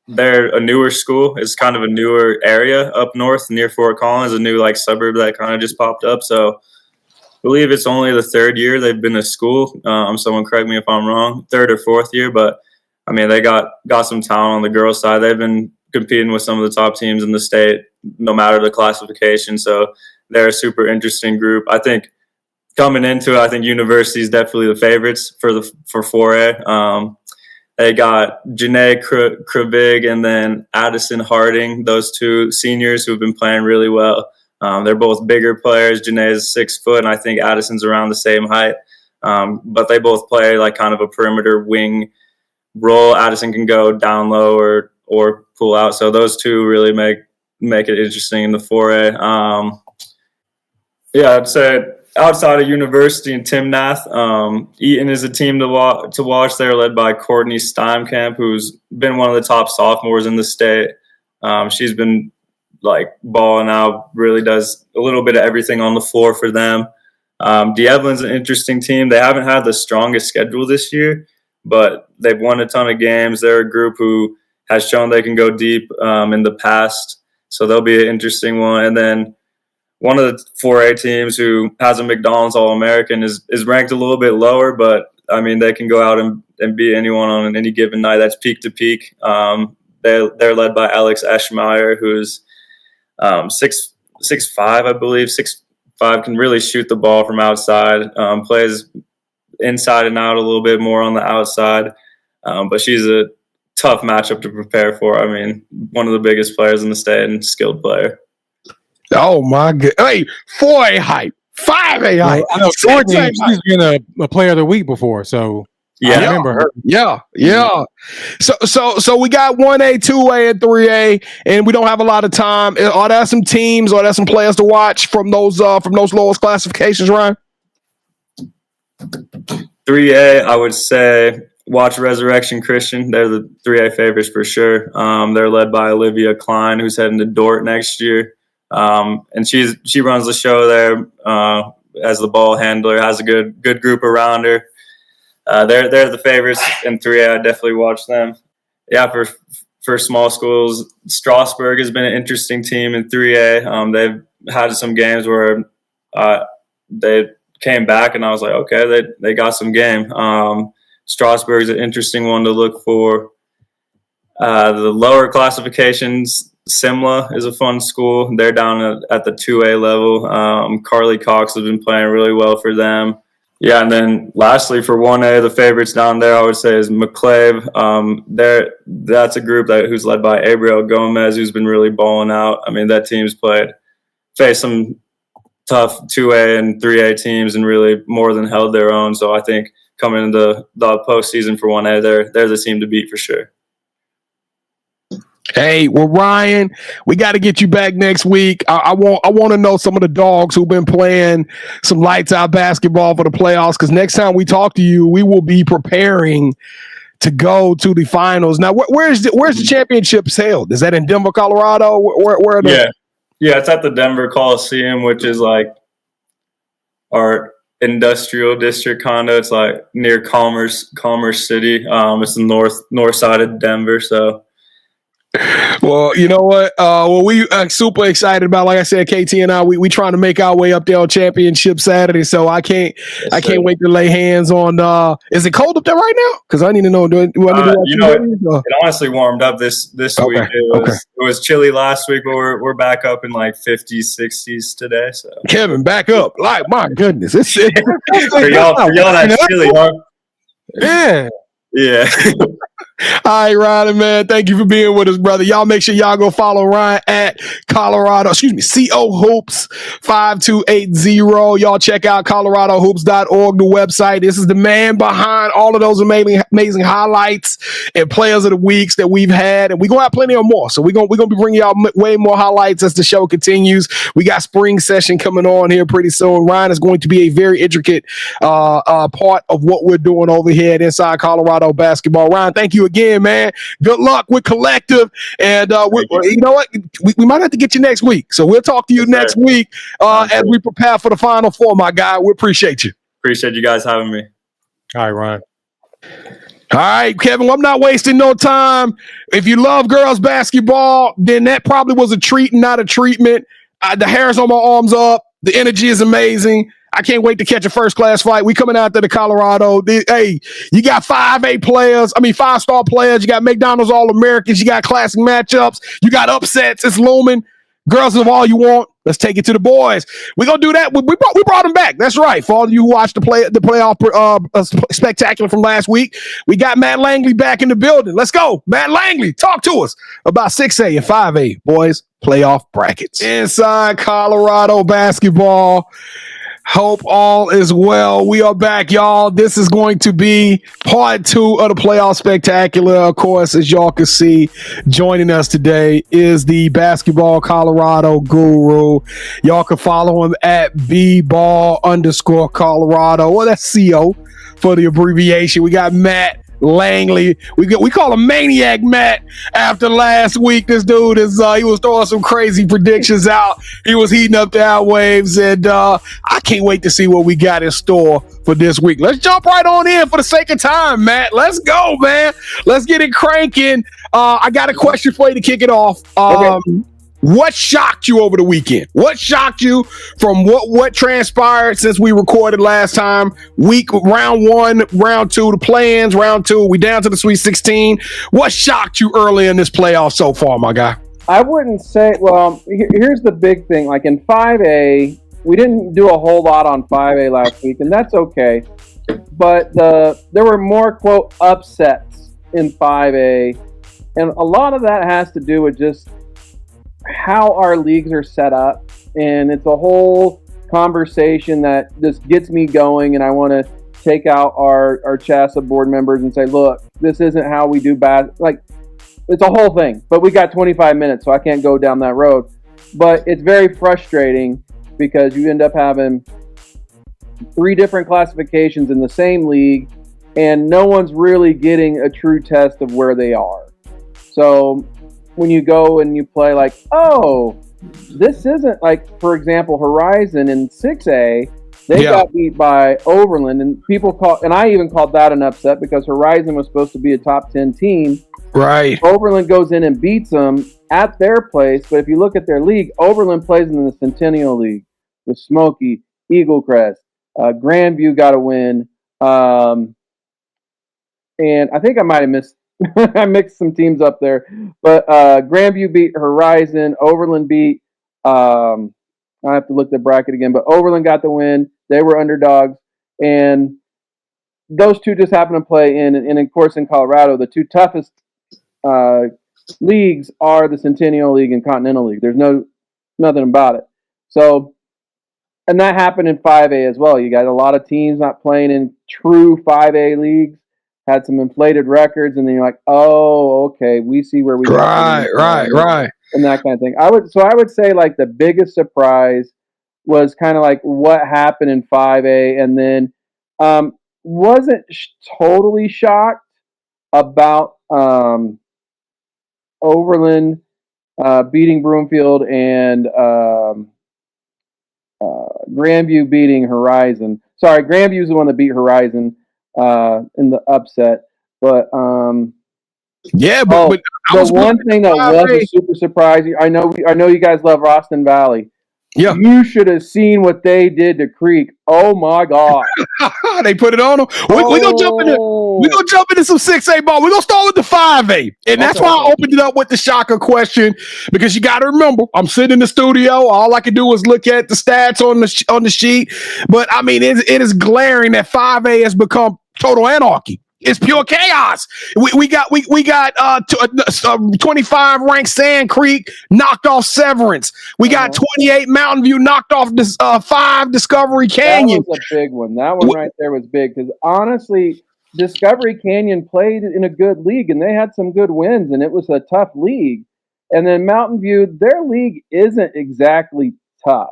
[SPEAKER 5] they're a newer school. It's kind of a newer area up north near Fort Collins, a new suburb that kind of just popped up. So, I believe it's only the third year they've been a school. Someone correct me if I'm wrong, third or fourth year. But, I mean, they got some talent on the girls' side. They've been competing with some of the top teams in the state, no matter the classification. So they're a super interesting group. I think coming into it, I think University is definitely the favorites for 4A. They got Janae Krabig and then Addison Harding, those two seniors who have been playing really well. They're both bigger players. Janae is 6 foot, and I think Addison's around the same height. But they both play kind of a perimeter wing role. Addison can go down low or pull out. So those two really make it interesting in the 4A. I'd say outside of University and Timnath, Eaton is a team to watch. They're led by Courtney Steinkamp, who's been one of the top sophomores in the state. She's been balling out, really does a little bit of everything on the floor for them. D'Evelyn's an interesting team. They haven't had the strongest schedule this year, but they've won a ton of games. They're a group who has shown they can go deep in the past, so they'll be an interesting one. And then one of the 4A teams who has a McDonald's All-American is ranked a little bit lower, but, I mean, they can go out and beat anyone on any given night. That's peak to peak. They're led by Alex Eschmeyer, who's 6'5", I believe, 6'5", can really shoot the ball from outside, plays inside and out a little bit more on the outside, but she's a tough matchup to prepare for. I mean, one of the biggest players in the state and skilled player.
[SPEAKER 1] Oh, my God. Hey, 4A hype, 5A hype.
[SPEAKER 2] I know Courtney, she's been a player of the week before, so I remember her.
[SPEAKER 1] Yeah. So we got 1A, 2A, and 3A, and we don't have a lot of time. Are there some teams, are there some players to watch from those lowest classifications, Ryan?
[SPEAKER 5] 3A, I would say watch Resurrection Christian. They're the 3A favorites for sure. They're led by Olivia Klein, who's heading to Dort next year. And she runs the show there as the ball handler, has a good group around her. They're the favorites in 3A. I definitely watch them. Yeah, for for small schools. Strasburg has been an interesting team in 3A. They've had some games where they came back, and I was like, okay, they got some game. Strasburg is an interesting one to look for. The lower classifications, Simla is a fun school. They're down at the 2A level. Carly Cox has been playing really well for them. Yeah, and then lastly for 1A, the favorites down there I would say is McClave. That's a group who's led by Abriel Gomez, who's been really balling out. I mean, that team's faced some tough 2A and 3A teams and really more than held their own. So I think coming into the postseason for 1A, they're the team to beat for sure.
[SPEAKER 1] Hey, well, Ryan, we got to get you back next week. I want to know some of the dogs who've been playing some lights out basketball for the playoffs, because next time we talk to you, we will be preparing to go to the finals. Now, where's the championships held? Is that in Denver, Colorado? Where are they?
[SPEAKER 5] Yeah, it's at the Denver Coliseum, which is like our industrial district condo. It's like near Commerce City. It's the north side of Denver, so.
[SPEAKER 1] Well, you know what? We are super excited about, like I said, KT and I, we trying to make our way up there on Championship Saturday. So I can't wait to lay hands on. Is it cold up there right now? Because I need to know. Do I need to
[SPEAKER 5] it honestly warmed up this week. It was chilly last week, but we're back up in like 50s, 60s today. So
[SPEAKER 1] Kevin, back up! Like, my goodness, it's
[SPEAKER 5] for y'all that's chilly, huh?
[SPEAKER 1] Yeah.
[SPEAKER 5] Yeah.
[SPEAKER 1] All right, Ryan, man. Thank you for being with us, brother. Y'all make sure y'all go follow Ryan at CO Hoops 5280. Y'all check out coloradohoops.org, the website. This is the man behind all of those amazing highlights and players of the weeks that we've had. And we're going to have plenty of more. So we're going to be bringing y'all way more highlights as the show continues. We got spring session coming on here pretty soon. Ryan is going to be a very intricate part of what we're doing over here at Inside Colorado Basketball. Ryan, thank you again, man. Good luck with Collective. And you know what? We might have to get you next week. So we'll talk to you next week as we prepare for the Final Four, my guy. We appreciate you.
[SPEAKER 5] Appreciate you guys having me.
[SPEAKER 2] All right, Ryan.
[SPEAKER 1] All right, Kevin, well, I'm not wasting no time. If you love girls basketball, then that probably was a treat and not a treatment. The hairs on my arms up. The energy is amazing. I can't wait to catch a first-class flight. We coming out to the Colorado. Hey, you got 5-star players. You got McDonald's All-Americans. You got classic matchups. You got upsets. It's looming. Girls of all you want. Let's take it to the boys. We're going to do that. We brought them back. That's right. For all of you who watched the playoff spectacular from last week, we got Matt Langley back in the building. Let's go. Matt Langley, talk to us about 6A and 5A boys playoff brackets. Inside Colorado basketball. Hope all is well. We are back, y'all. This is going to be part 2 of the playoff spectacular. Of course, as y'all can see, joining us today is the basketball Colorado guru. Y'all can follow him at bball_Colorado. Well, that's CO for the abbreviation. We got Matt Langley. We call him Maniac Matt after last week. This dude he was throwing some crazy predictions out. He was heating up the airwaves, and I can't wait to see what we got in store for this week. Let's jump right on in for the sake of time, Matt. Let's go, man. Let's get it cranking. I got a question for you to kick it off. Okay. What shocked you over the weekend? What shocked you from what transpired since we recorded last time? Round 1, round 2, the play-ins, round 2, we down to the Sweet 16. What shocked you early in this playoff so far, my guy?
[SPEAKER 6] I wouldn't say, well, here's the big thing. Like in 5A, we didn't do a whole lot on 5A last week, and that's okay. But there were more, quote, upsets in 5A. And a lot of that has to do with just how our leagues are set up, and it's a whole conversation that just gets me going, and I want to take out our CHASA board members and say, look, this isn't how we do like, it's a whole thing, but we got 25 minutes, so I can't go down that road. But it's very frustrating because you end up having 3 different classifications in the same league, and no one's really getting a true test of where they are. So when you go and you play like, oh, this isn't like, for example, Horizon in 6A They got beat by Overland, and I even called that an upset because Horizon was supposed to be a top 10 team.
[SPEAKER 1] Right.
[SPEAKER 6] Overland goes in and beats them at their place, but if you look at their league, Overland plays in the Centennial League with Smoky, Eagle Crest, Grandview got a win, and I think I might have missed. I mixed some teams up there, but Grandview beat Horizon, Overland beat. I have to look at the bracket again, but Overland got the win. They were underdogs, and those two just happened to play in of course, in Colorado, the two toughest leagues are the Centennial League and Continental League. There's nothing about it. So, and that happened in 5A as well. You got a lot of teams not playing in true 5A leagues, had some inflated records, and then you're like, oh, okay, we see where we got
[SPEAKER 1] right,
[SPEAKER 6] and that kind of thing. I would say like the biggest surprise was kind of like what happened in 5A, and then wasn't totally shocked about Overland beating Broomfield and Grandview beating Horizon. Sorry, Grandview's the one that beat Horizon in the upset. But
[SPEAKER 1] but
[SPEAKER 6] the one thing that was a super surprise. I know you guys love Austin Valley.
[SPEAKER 1] Yeah,
[SPEAKER 6] you should have seen what they did to Creek. Oh my God,
[SPEAKER 1] they put it on them. We're gonna jump into some 6A ball. We're gonna start with the 5A, and that's why I opened it up with the shocker question, because you got to remember, I'm sitting in the studio. All I can do is look at the stats on the sheet, but I mean, it is glaring that 5A has become total anarchy. It's pure chaos. We got 25 ranked Sand Creek knocked off Severance. We got 28 Mountain View knocked off 5 Discovery Canyon.
[SPEAKER 6] That was a big one. That one right there was big because honestly, Discovery Canyon played in a good league and they had some good wins and it was a tough league. And then Mountain View, their league isn't exactly tough,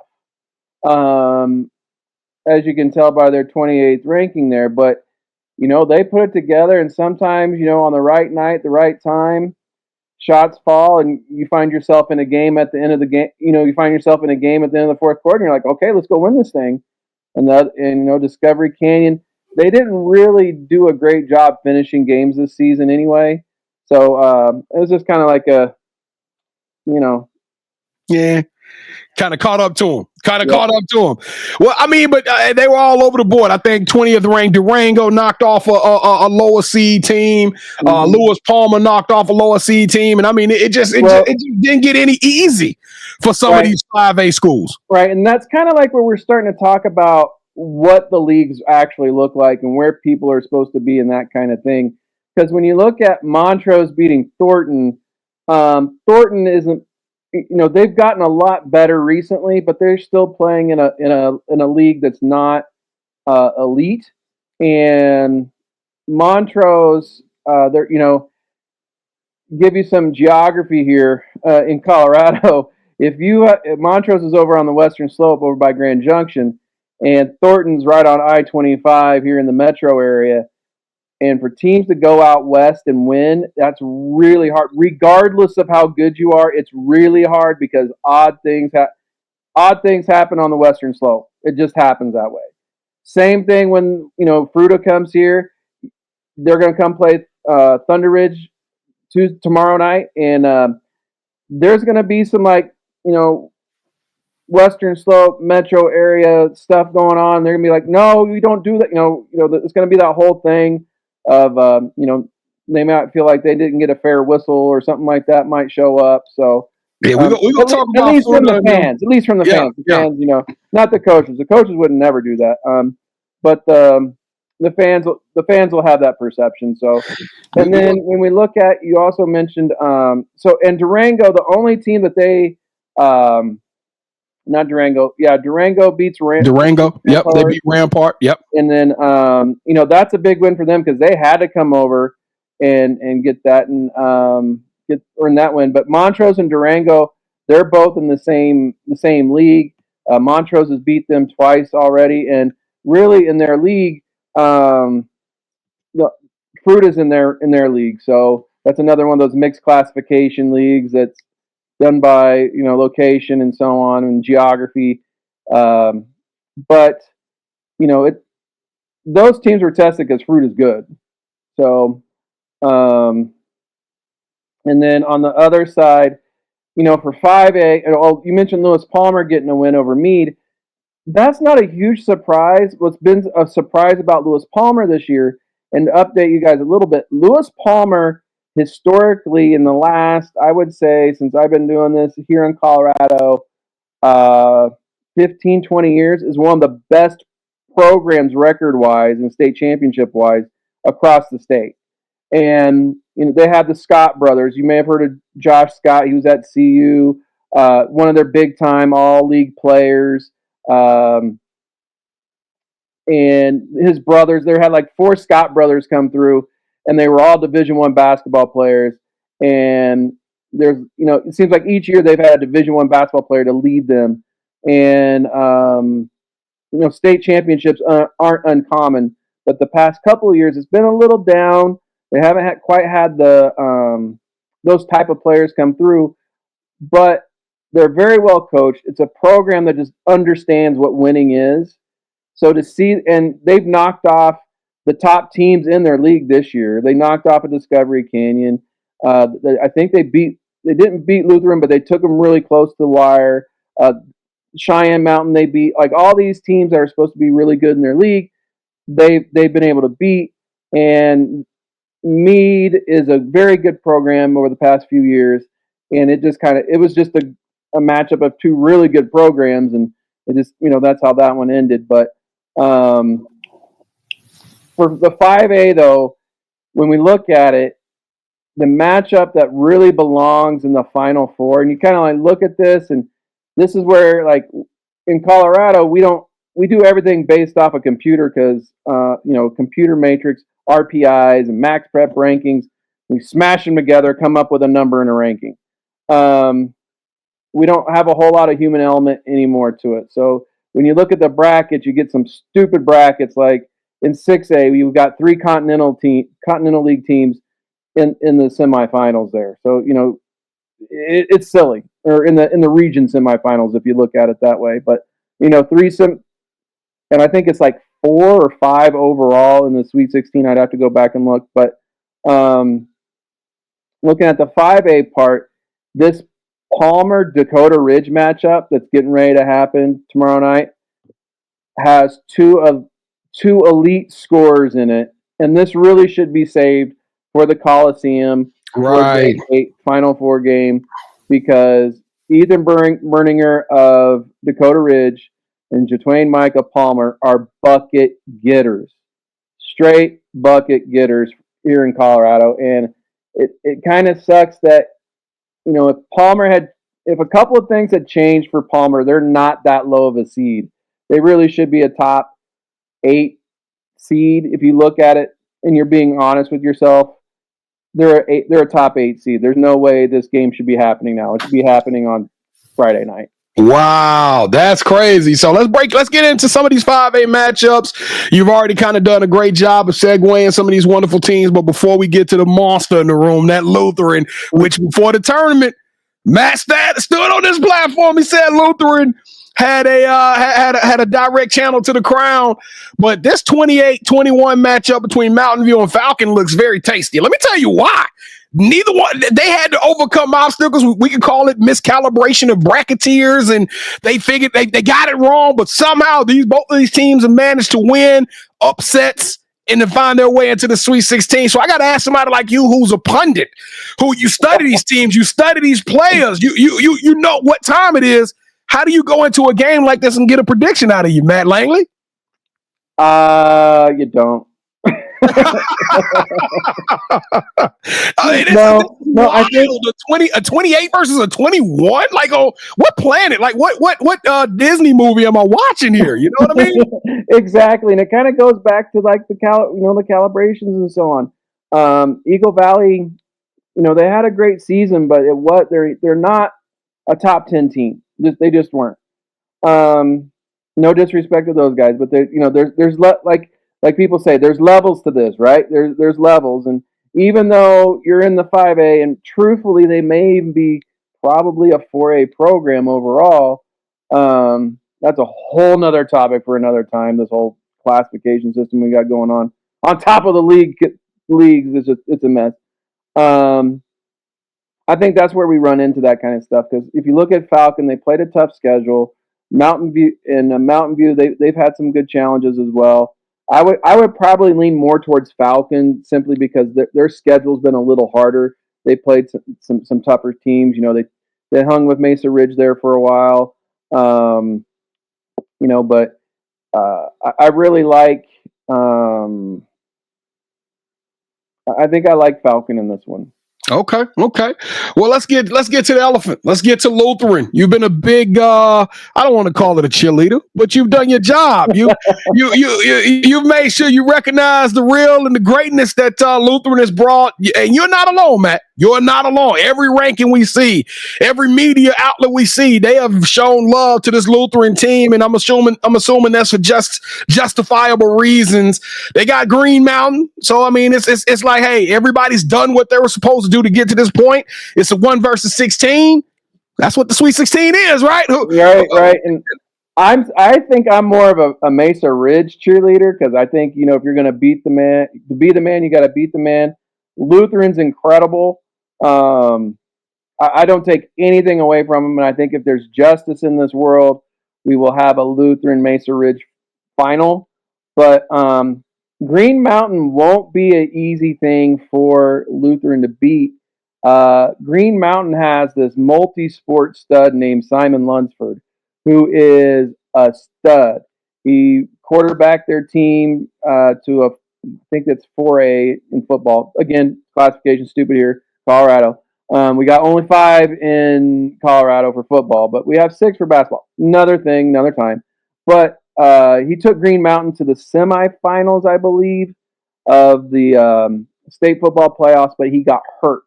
[SPEAKER 6] as you can tell by their 28th ranking there, but you know, they put it together, and sometimes, you know, on the right night, the right time, shots fall, and you find yourself in a game at the end of the game. You know, you find yourself in a game at the end of the fourth quarter, and you're like, okay, let's go win this thing. And you know, Discovery Canyon, they didn't really do a great job finishing games this season anyway. So it was just kind of like a, you know.
[SPEAKER 1] Yeah. Kind of caught up to him. Well, I mean, but they were all over the board. I think 20th ranked Durango knocked off a lower seed team. Lewis Palmer knocked off a lower seed team. And I mean, it just didn't get any easy for some of these 5A schools. Right.
[SPEAKER 6] And that's kind of like where we're starting to talk about what the leagues actually look like and where people are supposed to be and that kind of thing. Because when you look at Montrose beating Thornton, Thornton isn't, you know, they've gotten a lot better recently, but they're still playing in a league that's not elite. And Montrose, they're, you know, give you some geography here in Colorado. If Montrose is over on the western slope, over by Grand Junction, and Thornton's right on I-25 here in the metro area. And for teams to go out west and win, that's really hard. Regardless of how good you are, it's really hard because odd things happen on the western slope. It just happens that way. Same thing when, you know, Fruita comes here. They're going to come play Thunder Ridge tomorrow night, and there's going to be some, like, you know, western slope metro area stuff going on. They're going to be like, no, we don't do that. You know, it's going to be that whole thing of, you know, they might feel like they didn't get a fair whistle or something like that might show up. So
[SPEAKER 1] yeah, we're gonna talk about
[SPEAKER 6] at least from the fans. The fans, you know, not the coaches. The coaches would never do that. But the fans will have that perception. So, and then when we look at, you also mentioned, and Durango, the only team that they, not Durango. Yeah, Durango beats
[SPEAKER 1] Durango. Yep, they beat Rampart. Yep.
[SPEAKER 6] And then, you know, that's a big win for them because they had to come over and get that and earn that win. But Montrose and Durango, they're both in the same league. Montrose has beat them twice already, and really in their league, the Fruita's in their league. So that's another one of those mixed classification leagues that's done by, you know, location and so on and geography. But those teams were tested because Fruit is good. So, and then on the other side, for 5A, you mentioned Lewis Palmer getting a win over Meade. That's not a huge surprise. What's been a surprise about Lewis Palmer this year, and to update you guys a little bit, Lewis Palmer historically in the last, I would say, since I've been doing this here in Colorado, 15, 20 years, is one of the best programs record-wise and state championship-wise across the state. And they have the Scott brothers. You may have heard of Josh Scott. He was at CU, one of their big-time all-league players. And his brothers, they had like 4 Scott brothers come through, and they were all Division I basketball players. And there's, it seems like each year they've had a Division I basketball player to lead them. And, state championships aren't uncommon, but the past couple of years it's been a little down. They haven't quite had the those type of players come through, but they're very well coached. It's a program that just understands what winning is. So to see, and they've knocked off the top teams in their league this year. They knocked off a Discovery Canyon. I think they didn't beat Lutheran, but they took them really close to the wire. Cheyenne Mountain, they beat, like all these teams that are supposed to be really good in their league. They've been able to beat, and Meade is a very good program over the past few years, and it was just a matchup of 2 really good programs, and it just, that's how that one ended. But for the 5A though, when we look at it, the matchup that really belongs in the Final Four, and you kind of like look at this, and this is where, like, in Colorado, we do everything based off a computer because computer matrix, RPIs, and max prep rankings. We smash them together, come up with a number and a ranking. We don't have a whole lot of human element anymore to it. So when you look at the brackets, you get some stupid brackets. Like in 6A, you've got 3 Continental League teams in the semifinals there. So it's silly. Or in the region semifinals, if you look at it that way. But 3 and I think it's like 4 or 5 overall in the Sweet 16. I'd have to go back and look. But looking at the 5A part, this Palmer Dakota Ridge matchup that's getting ready to happen tomorrow night has 2 elite scorers in it, and this really should be saved for the Coliseum,
[SPEAKER 1] right?
[SPEAKER 6] For the Final Four game, because Ethan Berninger of Dakota Ridge and Jatwain Micah Palmer are bucket getters, straight bucket getters here in Colorado. And it kind of sucks that, if a couple of things had changed for Palmer, they're not that low of a seed. They really should be a top 8 seed. If you look at it and you're being honest with yourself, they're a top 8 seed. There's no way this game should be happening now. It should be happening on Friday night.
[SPEAKER 1] Wow, that's crazy. So let's get into some of these 5A matchups. You've already kind of done a great job of segueing some of these wonderful teams, but before we get to the monster in the room, that Lutheran, which before the tournament, Matt stood on this platform. He said Lutheran had a direct channel to the crown, but this 28-21 matchup between Mountain View and Falcon looks very tasty. Let me tell you why. Neither one, they had to overcome obstacles. We could call it miscalibration of bracketeers, and they figured they got it wrong, but somehow both of these teams have managed to win upsets and to find their way into the Sweet 16. So I got to ask somebody like you, who's a pundit, who you study these teams, you study these players, you know what time it is. How do you go into a game like this and get a prediction out of you, Matt Langley?
[SPEAKER 6] You don't.
[SPEAKER 1] I think a 28 versus a 21. Like, what planet? Like, what Disney movie am I watching here? You know what I mean?
[SPEAKER 6] Exactly, and it kind of goes back to like the calibrations and so on. Eagle Valley, they had a great season, but they're not a top 10 team. They just weren't. No disrespect to those guys, but there's like people say, there's levels to this, right? There's levels, and even though you're in the 5A, and truthfully, they may even be probably a 4A program overall. That's a whole nother topic for another time. This whole classification system we got going on top of the leagues. It's a mess. I think that's where we run into that kind of stuff, because if you look at Falcon, they played a tough schedule. Mountain View, they've had some good challenges as well. I would probably lean more towards Falcon simply because their schedule's been a little harder. They played some tougher teams. They hung with Mesa Ridge there for a while. But I really like. I think I like Falcon in this one.
[SPEAKER 1] Okay. Well, let's get to the elephant. Let's get to Lutheran. You've been a big I don't want to call it a cheerleader, but you've done your job. You've made sure you recognize the real and the greatness that Lutheran has brought. And you're not alone, Matt. You're not alone. Every ranking we see, every media outlet we see, they have shown love to this Lutheran team, and I'm assuming that's for justifiable reasons. They got Green Mountain, so I mean, it's like, hey, everybody's done what they were supposed to do to get to this point. It's a 1 versus 16. That's what the Sweet 16 is, right?
[SPEAKER 6] Right. And I think I'm more of a Mesa Ridge cheerleader, because I think, if you're going to be the man, you got to beat the man. Lutheran's incredible. I don't take anything away from him, and I think if there's justice in this world, we will have a Lutheran Mesa Ridge final. But Green Mountain won't be an easy thing for Lutheran to beat. Green Mountain has this multi-sport stud named Simon Lunsford, who is a stud. He quarterbacked their team to I think that's 4A in football. Again, classification stupid here. Colorado. We got only 5 in Colorado for football, but we have 6 for basketball. Another thing, another time. But he took Green Mountain to the semifinals, I believe, of the state football playoffs, but he got hurt.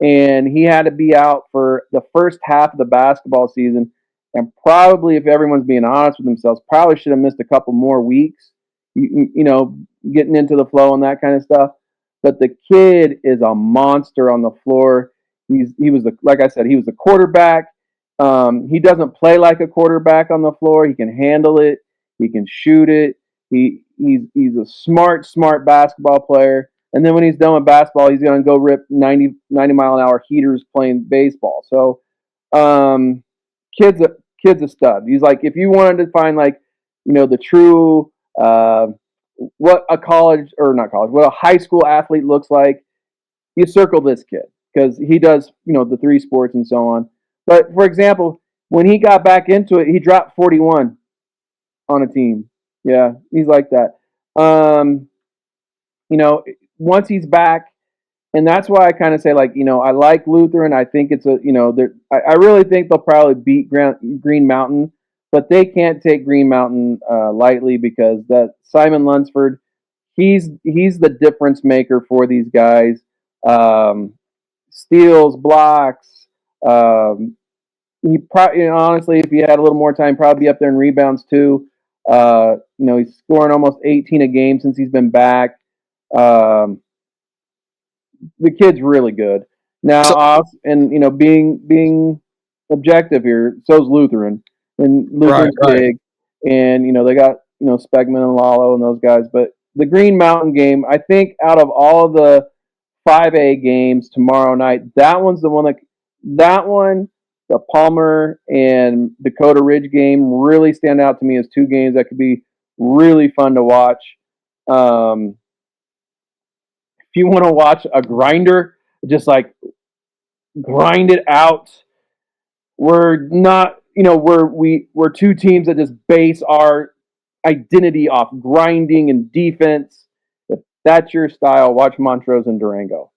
[SPEAKER 6] And he had to be out for the first half of the basketball season. And probably, if everyone's being honest with themselves, probably should have missed a couple more weeks, getting into the flow and that kind of stuff. But the kid is a monster on the floor. Like I said, he was the quarterback. He doesn't play like a quarterback on the floor. He can handle it. He can shoot it. He's a smart basketball player. And then when he's done with basketball, he's going to go rip 90 mile an hour heaters playing baseball. So, kid's a stud. He's like, if you wanted to find the true what a high school athlete looks like, you circle this kid, because he does, the 3 sports and so on. But for example, when he got back into it, he dropped 41 on a team. Yeah, he's like that. Once he's back, and that's why I kind of say, I like Lutheran. I think it's I really think they'll probably beat Green Mountain, but they can't take Green Mountain lightly, because that Simon Lunsford, he's the difference maker for these guys. Steals, blocks. He probably, honestly, if he had a little more time, probably be up there in rebounds too. He's scoring almost 18 a game since he's been back. The kid's really good. Now, being objective here, so's Lutheran. And Lutheran's big, and they got Spegman and Lalo and those guys. But the Green Mountain game, I think, out of all the 5A games tomorrow night, that one's the one the Palmer and Dakota Ridge game really stand out to me as 2 games that could be really fun to watch. If you want to watch a grinder, just grind it out. We're not. We're 2 teams that just base our identity off grinding and defense. If that's your style, watch Montrose and Durango.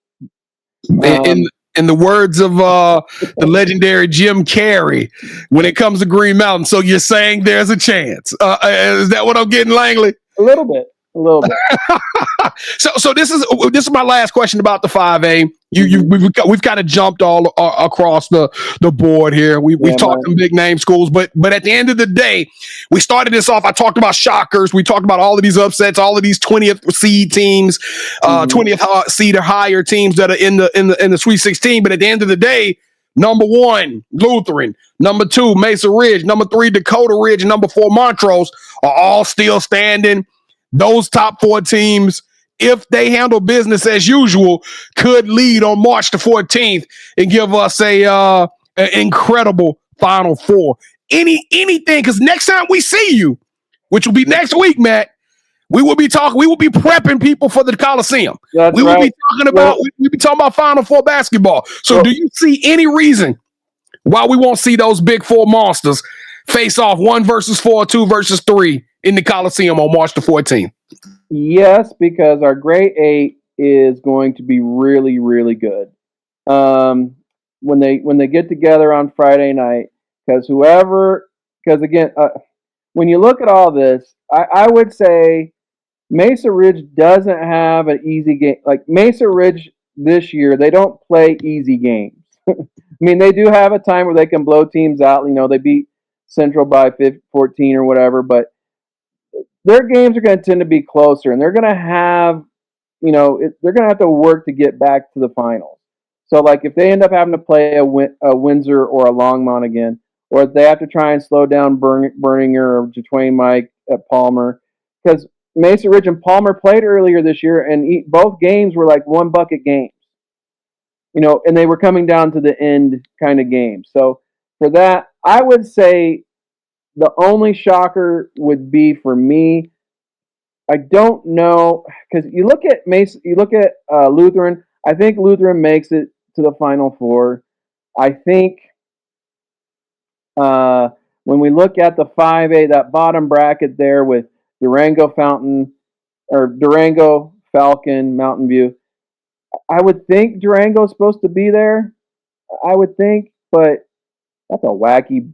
[SPEAKER 1] In the words of the legendary Jim Carrey, when it comes to Green Mountain, so you're saying there's a chance. Is that what I'm getting, Langley?
[SPEAKER 6] A little bit.
[SPEAKER 1] So this is my last question about the 5A. We've kind of jumped all across the board here. We've talked some big name schools, but at the end of the day, we started this off. I talked about shockers. We talked about all of these upsets, all of these 20th seed teams, 20th seed or higher teams that are in the Sweet 16. But at the end of the day, Number 1, Lutheran. Number 2, Mesa Ridge. Number 3, Dakota Ridge. Number 4, Montrose are all still standing. Those top 4 teams, if they handle business as usual, could lead on March the 14th and give us an incredible Final Four. Anything, because next time we see you, which will be next week, Matt, we will be prepping people for the Coliseum.
[SPEAKER 6] That's
[SPEAKER 1] we will
[SPEAKER 6] right.
[SPEAKER 1] be talking about we'll be talking about Final Four basketball. So do you see any reason why we won't see those big 4 monsters face off 1 versus 4, 2 versus 3 in the Coliseum on March the 14th?
[SPEAKER 6] Yes, because our grade 8 is going to be really, really good. When they get together on Friday night, because again, when you look at all this, I would say Mesa Ridge doesn't have an easy game. Like Mesa Ridge this year, they don't play easy games. I mean, they do have a time where they can blow teams out. You know, they beat Central by 14 or whatever, but their games are going to tend to be closer, and they're going to have, they're going to have to work to get back to the finals. So, like, if they end up having to play a Windsor or a Longmont again, or if they have to try and slow down Berninger or Jatwain Mike at Palmer, because Mesa Ridge and Palmer played earlier this year, and both games were like 1-bucket games, and they were coming down to the end kind of games. So, for that, I would say the only shocker would be for me. I don't know, because you look at Lutheran. I think Lutheran makes it to the Final Four. I think when we look at the 5A, that bottom bracket there with Durango, Falcon, Mountain View, I would think Durango's supposed to be there. I would think, but that's a wacky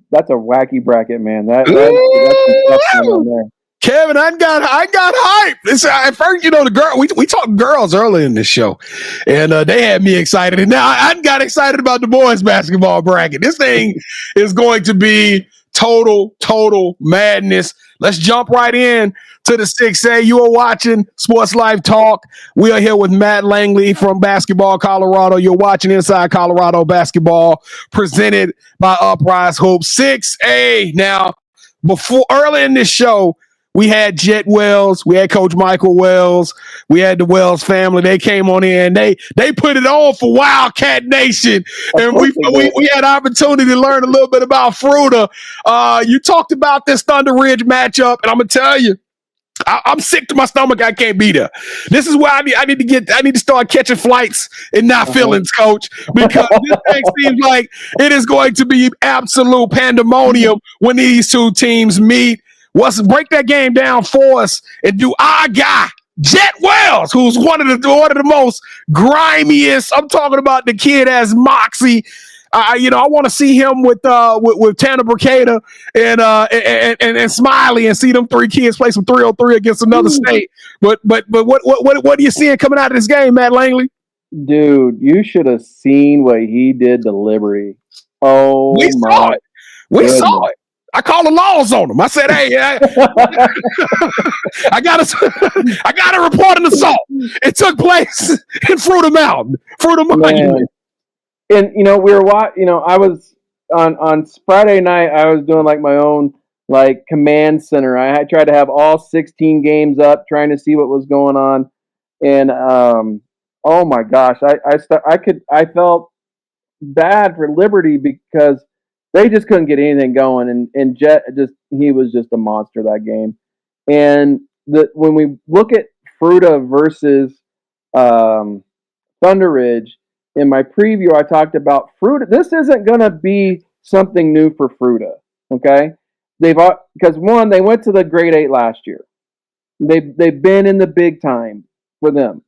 [SPEAKER 6] bracket, man. That's some stuff going on there.
[SPEAKER 1] Kevin, I got hype. At first, the girl, we talked girls earlier in this show, and they had me excited. And now I got excited about the boys basketball bracket. This thing is going to be total madness. Let's jump right in to the 6A. You are watching Sports Life Talk. We are here with Matt Langley from Basketball Colorado. You're watching Inside Colorado Basketball, presented by Uprise Hoops. 6A. Now, early in this show, we had Jhett Wells, we had Coach Michael Wells, we had the Wells family. They came on in. They put it on for Wildcat Nation, and we had opportunity to learn a little bit about Fruita. You talked about this Thunder Ridge matchup, and I'm gonna tell you, I'm sick to my stomach. I can't be there. This is where I need to start catching flights and not feelings, Coach, because this thing seems like it is going to be absolute pandemonium when these two teams meet. Break that game down for us and do our guy, Jhett Wells, who's one of the most grimiest. I'm talking about the kid as moxie. I want to see him with Tanner Bricada and Smiley, and see them 3 kids play some 3-on-3 against another state. But what are you seeing coming out of this game, Matt Langley?
[SPEAKER 6] Dude, you should have seen what he did to Liberty. Oh,
[SPEAKER 1] we saw it. We saw it. I called the laws on him. I said, "Hey, I got a report an assault. It took place in Fruita Monument."
[SPEAKER 6] And we were I was on Friday night. I was doing like my own like command center. I tried to have all 16 games up, trying to see what was going on. And oh my gosh, I felt bad for Liberty because they just couldn't get anything going, and Jhett he was just a monster that game. And when we look at Fruita versus Thunder Ridge, in my preview I talked about Fruita. This isn't going to be something new for Fruita, okay? Because one, they went to the grade 8 last year. They've been in the big time for them.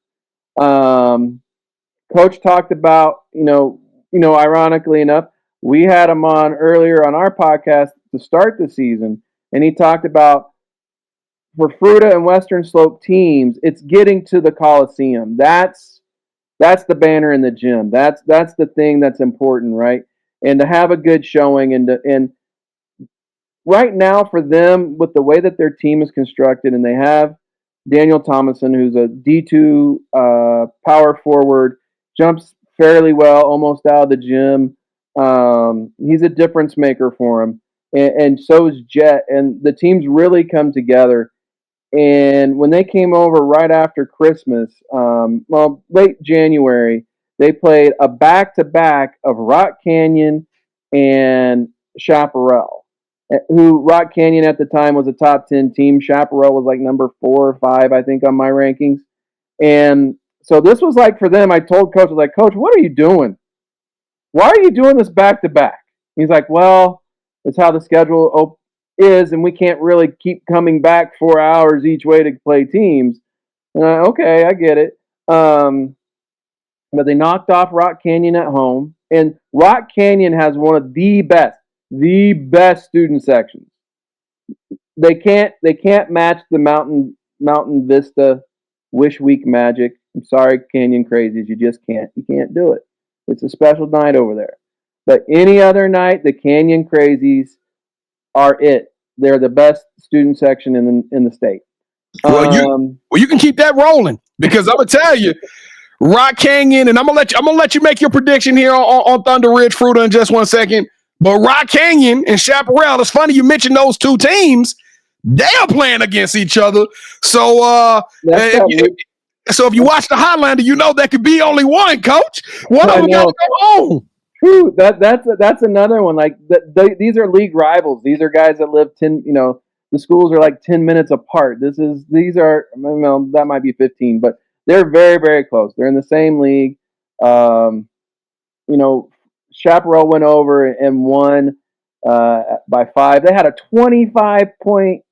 [SPEAKER 6] Coach talked about ironically enough, we had him on earlier on our podcast to start the season, and he talked about for Fruita and Western Slope teams, it's getting to the Coliseum. That's the banner in the gym. That's the thing that's important, right? And to have a good showing, and right now for them, with the way that their team is constructed, and they have Daniel Thomason, who's a D2 power forward, jumps fairly well, almost out of the gym. He's a difference maker for him, and so is Jhett. And the teams really come together. And when they came over right after Christmas, late January, they played a back-to-back of Rock Canyon and Chaparral, who Rock Canyon at the time was a top 10 team. Chaparral was like number 4 or 5, I think, on my rankings. And so this was like for them, I told Coach, I was like, Coach, what are you doing? Why are you doing this back-to-back? He's like, well, it's how the schedule is, and we can't really keep coming back 4 hours each way to play teams. And okay, I get it. But they knocked off Rock Canyon at home, and Rock Canyon has one of the best student sections. They can't match the Mountain Vista Wish Week magic. I'm sorry, Canyon Crazies, you just can't. You can't do it. It's a special night over there. But any other night, the Canyon Crazies are it. They're the best student section in the state.
[SPEAKER 1] Well, you can keep that rolling, because I'm gonna tell you, Rock Canyon, and I'm gonna let you make your prediction here on Thunder Ridge Fruita in just 1 second. But Rock Canyon and Chaparral, it's funny you mentioned those two teams. They are playing against each other. So if you watch the Highlander, you know there could be only one, Coach. One of them got to go home.
[SPEAKER 6] True. That's another one. Like these are league rivals. These are guys that live 10. The schools are like 10 minutes apart. That might be 15, but they're very, very close. They're in the same league. Chaparral went over and won by 5. They had a 25-point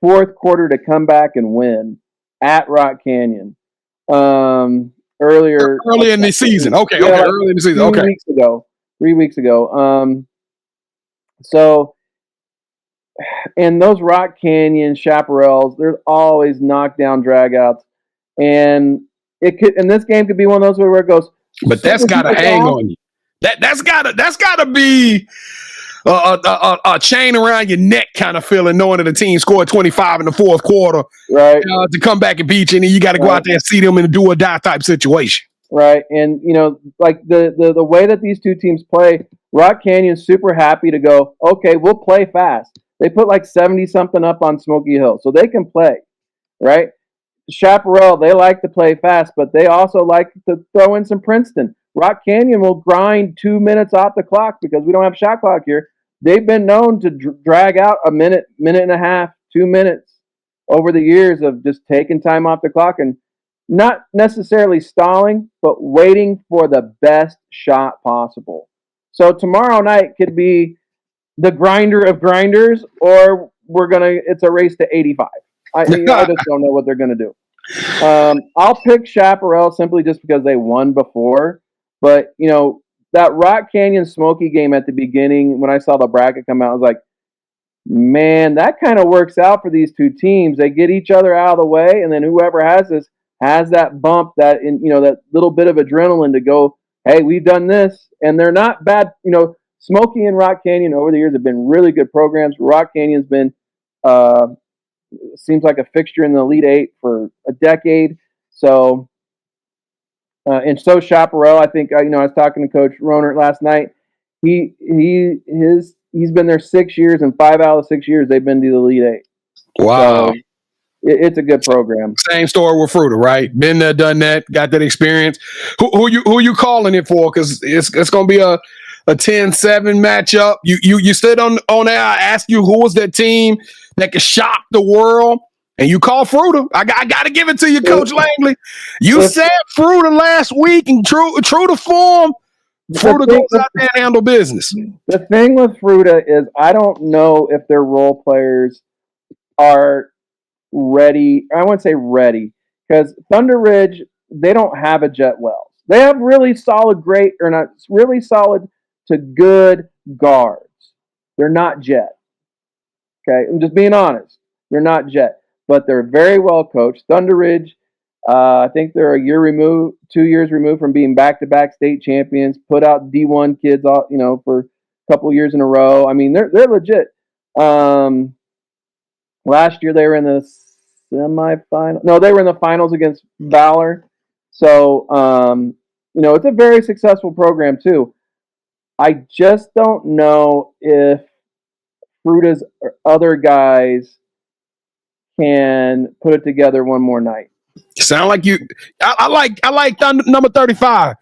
[SPEAKER 6] fourth quarter to come back and win at Rock Canyon. Early
[SPEAKER 1] in the season. Okay, early in the season.
[SPEAKER 6] 3 weeks ago. And those Rock Canyon Chaparrals, there's always knockdown dragouts, and this game could be one of those where it goes.
[SPEAKER 1] But that's got to hang on you. That's gotta be a chain around your neck kind of feeling, knowing that the team scored 25 in the fourth quarter,
[SPEAKER 6] right?
[SPEAKER 1] To come back and beat you, and then you got to go out there and see them in a do or die type situation,
[SPEAKER 6] right? And like the way that these two teams play, Rock Canyon's super happy to go. Okay, we'll play fast. They put like 70 something up on Smoky Hill, so they can play, right? Chaparral, they like to play fast, but they also like to throw in some Princeton. Rock Canyon will grind 2 minutes off the clock because we don't have shot clock here. They've been known to drag out a minute and a half, 2 minutes over the years of just taking time off the clock and not necessarily stalling, but waiting for the best shot possible. So tomorrow night could be the grinder of grinders, or it's a race to 85. I just don't know what they're going to do. I'll pick Chaparral simply just because they won before. But, that Rock Canyon Smoky game at the beginning, when I saw the bracket come out, I was like, man, that kind of works out for these two teams. They get each other out of the way, and then whoever has this has that bump, that little bit of adrenaline to go, hey, we've done this. And they're not bad. Smoky and Rock Canyon over the years have been really good programs. Rock Canyon's been seems like a fixture in the Elite Eight for a decade. So, and so Chaparral, I think, I was talking to Coach Ronert last night. He's been there 6 years, and 5 out of the 6 years they've been to the Elite Eight.
[SPEAKER 1] Wow.
[SPEAKER 6] So it's a good program.
[SPEAKER 1] Same story with Fruita, right? Been there, done that, got that experience. Who you calling it for? Because it's going to be a 10-7 matchup. You stood on there. I asked you who was that team that could shock the world, and you call Fruita. I got to give it to you, Coach Langley. You said Fruita last week, and true to form, Fruita goes out there and handle business.
[SPEAKER 6] The thing with Fruita is I don't know if their role players are ready. I wouldn't say ready, because Thunder Ridge, they don't have a Jhett Wells. They have really solid to good guards. They're not Jhett. Okay, I'm just being honest. They're not Jhett, but they're very well coached. Thunder Ridge, I think they're 2 years removed from being back-to-back state champions. Put out D1 kids, for a couple years in a row. I mean, they're legit. Last year they were in the semifinal. No, they were in the finals against Valor. So, it's a very successful program too. I just don't know if Fruita's other guys can put it together one more night.
[SPEAKER 1] Sound like you. I like number 35.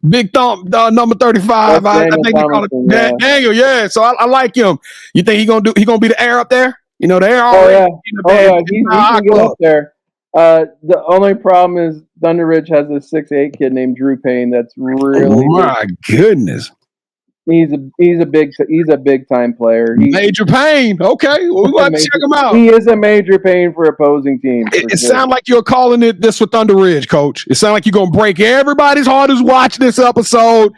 [SPEAKER 1] Big Thumb, number 35. I think he called it Daniel. Yeah, so I like him. You think he gonna be the air up there? You know, the air already.
[SPEAKER 6] He can get up there. The only problem is Thunder Ridge has a 6'8" kid named Drew Payne. That's really
[SPEAKER 1] my goodness.
[SPEAKER 6] He's a big time player.
[SPEAKER 1] Major Pain. Okay, we're going to check him out.
[SPEAKER 6] He is a major pain for opposing teams.
[SPEAKER 1] It sounds like you're calling this for Thunder Ridge, Coach. It sounds like you're going to break everybody's heart who's watching this episode,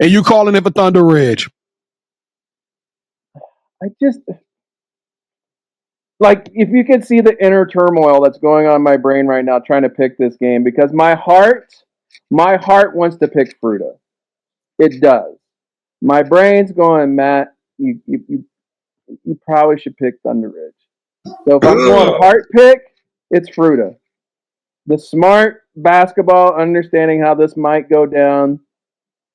[SPEAKER 1] and you calling it for Thunder Ridge.
[SPEAKER 6] If you could see the inner turmoil that's going on in my brain right now trying to pick this game, because my heart wants to pick Fruita. It does. My brain's going, Matt, you probably should pick Thunder Ridge. So if I'm going heart pick, it's Fruita. The smart basketball, understanding how this might go down,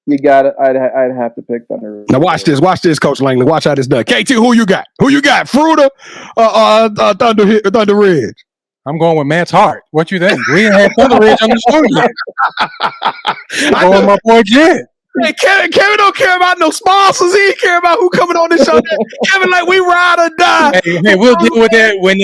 [SPEAKER 6] you got it. I'd have to pick Thunder Ridge.
[SPEAKER 1] Now watch this, Coach Langley. Watch how this done. KT, who you got? Fruita Thunder Ridge?
[SPEAKER 2] I'm going with Matt's heart. What you think? We didn't have Thunder Ridge on the show yet. I'm going with my boy Jhett.
[SPEAKER 1] Hey, Kevin don't care about no sponsors. He ain't care about who coming on this show. Kevin, like, we ride or die.
[SPEAKER 2] Hey, we'll deal with that when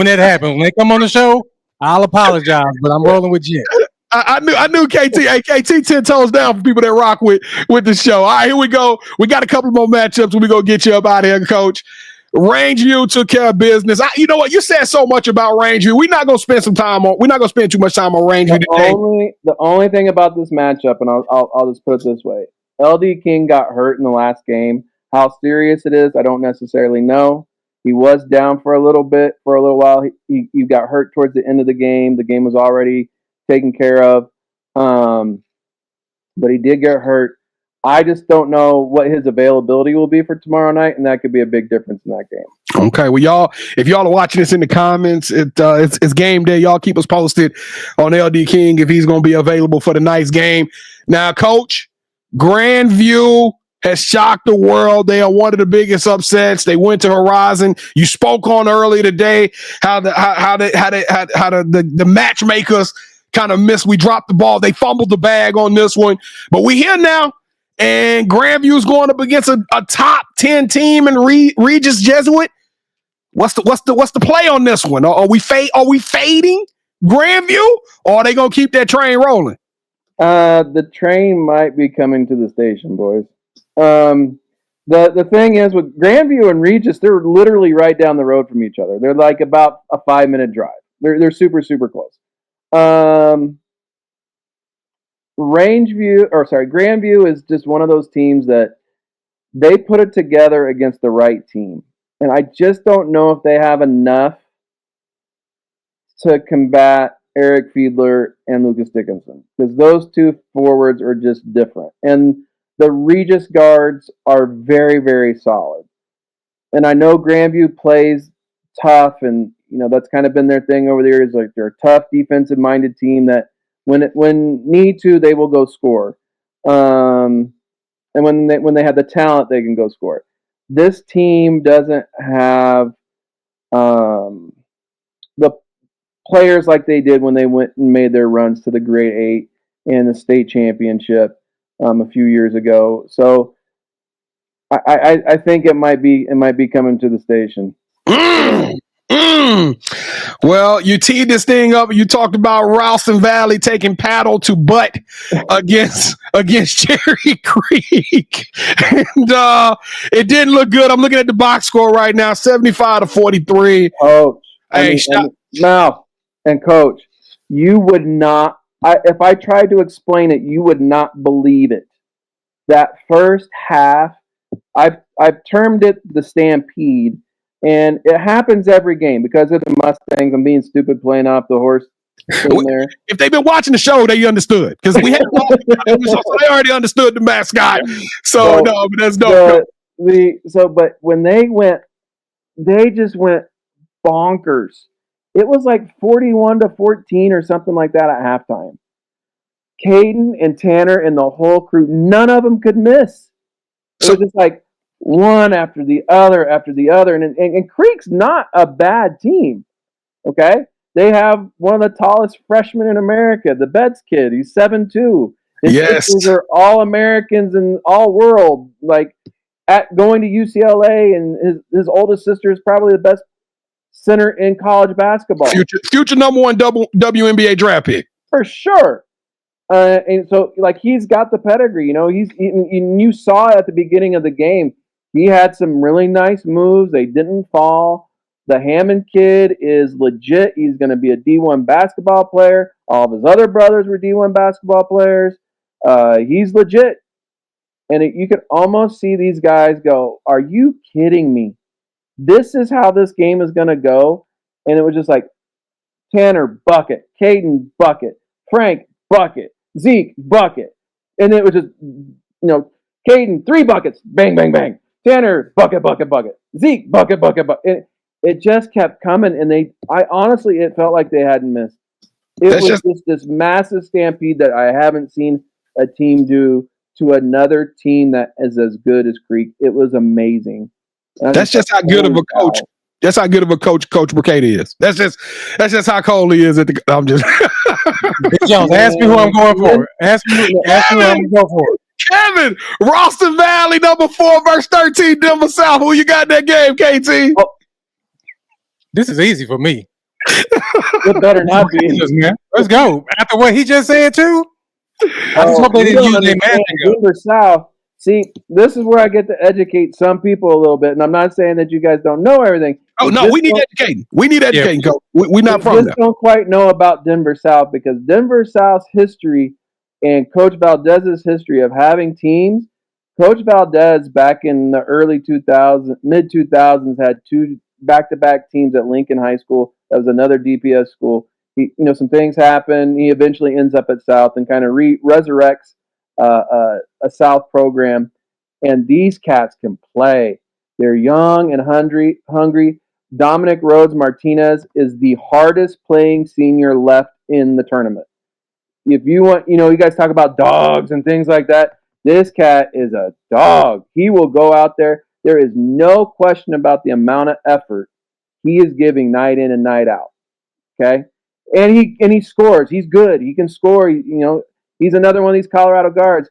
[SPEAKER 2] that happens. When they come on the show, I'll apologize, but I'm rolling with Jhett.
[SPEAKER 1] I knew KT. Hey, KT 10 toes down for people that rock with the show. All right, here we go. We got a couple more matchups. We go get you up out of here, Coach. Rangeview took care of business. You know what? You said so much about Rangeview. We're not gonna spend too much time on Rangeview today.
[SPEAKER 6] The only thing about this matchup, and I'll just put it this way: LD King got hurt in the last game. How serious it is, I don't necessarily know. He was down for a little while. He got hurt towards the end of the game. The game was already taken care of, but he did get hurt. I just don't know what his availability will be for tomorrow night, and that could be a big difference in that game.
[SPEAKER 1] Okay, well, if y'all are watching this in the comments, it's game day. Y'all keep us posted on LD King if he's going to be available for the night's game. Now, Coach, Grandview has shocked the world. They are one of the biggest upsets. They went to Horizon. You spoke on earlier today how the matchmakers kind of missed. We dropped the ball. They fumbled the bag on this one, but we here now. And Grandview's going up against a top 10 team in Regis Jesuit. What's the play on this one? Are we fading Grandview, or are they gonna keep that train rolling?
[SPEAKER 6] The train might be coming to the station, boys. The thing is with Grandview and Regis, they're literally right down the road from each other. They're like about a 5-minute drive. They're super, super close. Grandview is just one of those teams that they put it together against the right team. And I just don't know if they have enough to combat Eric Fiedler and Lucas Dickinson, because those two forwards are just different. And the Regis guards are very, very solid. And I know Grandview plays tough, and that's kind of been their thing over the years. Like, they're a tough defensive-minded team that when need to, they will go score. And when they have the talent, they can go score. This team doesn't have the players like they did when they went and made their runs to the Grade 8 and the state championship a few years ago. So I think it might be coming to the station.
[SPEAKER 1] Well, you teed this thing up. You talked about Ralston Valley taking paddle to butt against Cherry Creek, and it didn't look good. I'm looking at the box score right now, 75-43.
[SPEAKER 6] Oh, and Coach, you would not. If I tried to explain it, you would not believe it. That first half, I've termed it the Stampede. And it happens every game because of the Mustangs. I'm being stupid playing off the horse there.
[SPEAKER 1] If they've been watching the show, they understood because we had so they already understood the mascot. So no, but that's no.
[SPEAKER 6] But when they just went bonkers. It was like 41-14 or something like that at halftime. Caden and Tanner and the whole crew, none of them could miss. It was just like one after the other after the other. And Creek's not a bad team. Okay? They have one of the tallest freshmen in America, the Betts kid. He's 7'2". His sisters are all Americans and all world. Like at going to UCLA, and his oldest sister is probably the best center in college basketball.
[SPEAKER 1] Future number one WNBA draft pick.
[SPEAKER 6] For sure. And so, like, he's got the pedigree. You know, you saw it at the beginning of the game. He had some really nice moves. They didn't fall. The Hammond kid is legit. He's going to be a D1 basketball player. All of his other brothers were D1 basketball players. He's legit. And you could almost see these guys go, are you kidding me? This is how this game is going to go. And it was just like Tanner, bucket. Caden, bucket. Frank, bucket. Zeke, bucket. And it was just, Caden, 3 buckets. Bang, bang, bang. Tanner, bucket, bucket, bucket. Zeke, bucket, bucket, bucket. It just kept coming. And I honestly, it felt like they hadn't missed. It was just this massive stampede that I haven't seen a team do to another team that is as good as Creek. It was amazing.
[SPEAKER 1] That's just how good of a coach. That's how good of a coach Coach Mercado is. That's just how cold he is. I'm just.
[SPEAKER 2] Jones, ask me who I'm going for. Ask me who I'm going for.
[SPEAKER 1] Kevin, Ralston Valley, number 4 versus 13, Denver South. Who you got in that game, KT?
[SPEAKER 6] Oh.
[SPEAKER 2] This is easy for me.
[SPEAKER 6] It better not be.
[SPEAKER 2] Let's go. After what he just said too. I just hope they didn't use their man to go.
[SPEAKER 6] Denver South. See, this is where I get to educate some people a little bit, and I'm not saying that you guys don't know everything.
[SPEAKER 1] Oh no, we need educating. We need educating, Coach. We're not from there.
[SPEAKER 6] Don't quite know about Denver South because Denver South's history and Coach Valdez's history of having teams. Coach Valdez back in the early 2000s, mid 2000s had 2 back-to-back teams at Lincoln High School. That was another DPS school. Some things happen. He eventually ends up at South and kind of resurrects a South program. And these cats can play. They're young and hungry. Dominic Rhodes Martinez is the hardest playing senior left in the tournament. If you want, you guys talk about dogs and things like that. This cat is a dog. He will go out there. There is no question about the amount of effort he is giving night in and night out. Okay? And he scores. He's good. He can score. He's another one of these Colorado guards.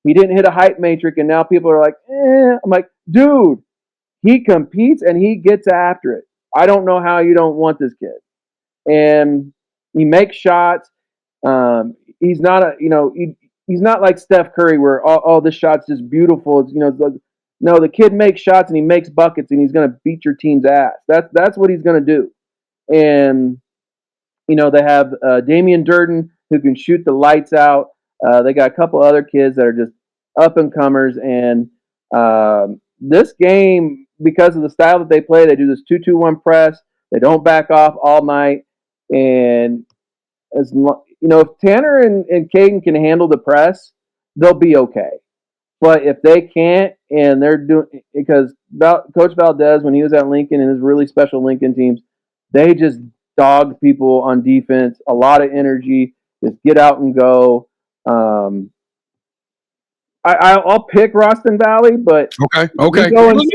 [SPEAKER 6] He didn't hit a hype matrix, and now people are like, I'm like, dude, he competes and he gets after it. I don't know how you don't want this kid. And he makes shots. He's not he's not like Steph Curry where all this shot's just beautiful. No, the kid makes shots and he makes buckets and he's going to beat your team's ass. That's what he's going to do. And they have Damian Durden who can shoot the lights out. They got a couple other kids that are just up and comers. And this game, because of the style that they play, they do this 2-2-1 press. They don't back off all night. And if Tanner and Caden can handle the press, they'll be okay. But if they can't, and they're doing, because Coach Valdez, when he was at Lincoln and his really special Lincoln teams, they just dogged people on defense, a lot of energy, just get out and go. I'll pick Ralston Valley, but
[SPEAKER 1] okay.
[SPEAKER 6] You go and see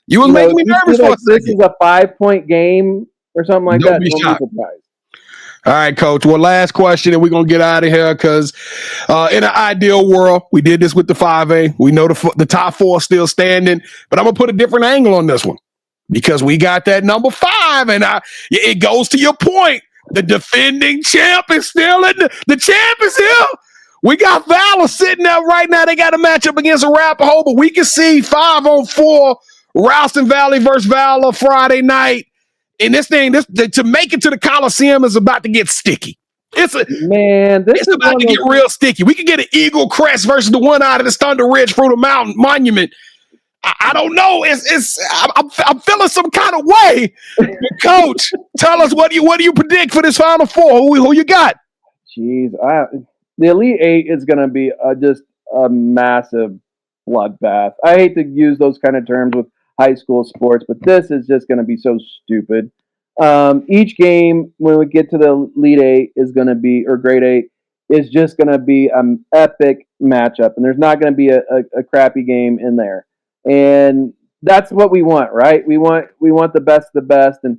[SPEAKER 1] you was making me nervous for a second.
[SPEAKER 6] This is a 5-point game or something like that. Don't be surprised.
[SPEAKER 1] All right, Coach. Well, last question, and we're going to get out of here because in an ideal world, we did this with the 5A. We know the top 4 is still standing, but I'm going to put a different angle on this one because we got that number 5, and it goes to your point. The defending champ is still in the champ is here. We got Valor sitting there right now. They got a matchup against Arapahoe, but we can see 5-on-4 Ralston Valley versus Valor Friday night. And this thing, to make it to the Coliseum is about to get sticky. It's about to get real sticky. We could get an Eagle Crest versus the one out of the Thunder Ridge Fruita Monument. I don't know. I'm feeling some kind of way. Coach, tell us what do you predict for this Final Four? Who you got?
[SPEAKER 6] Jeez, the Elite Eight is going to be just a massive bloodbath. I hate to use those kind of terms with high school sports, but this is just going to be so stupid. Each game when we get to the Elite Eight is going to be, or Grade 8, is just going to be an epic matchup, and there's not going to be a crappy game in there. And that's what we want, right? We want the best of the best, and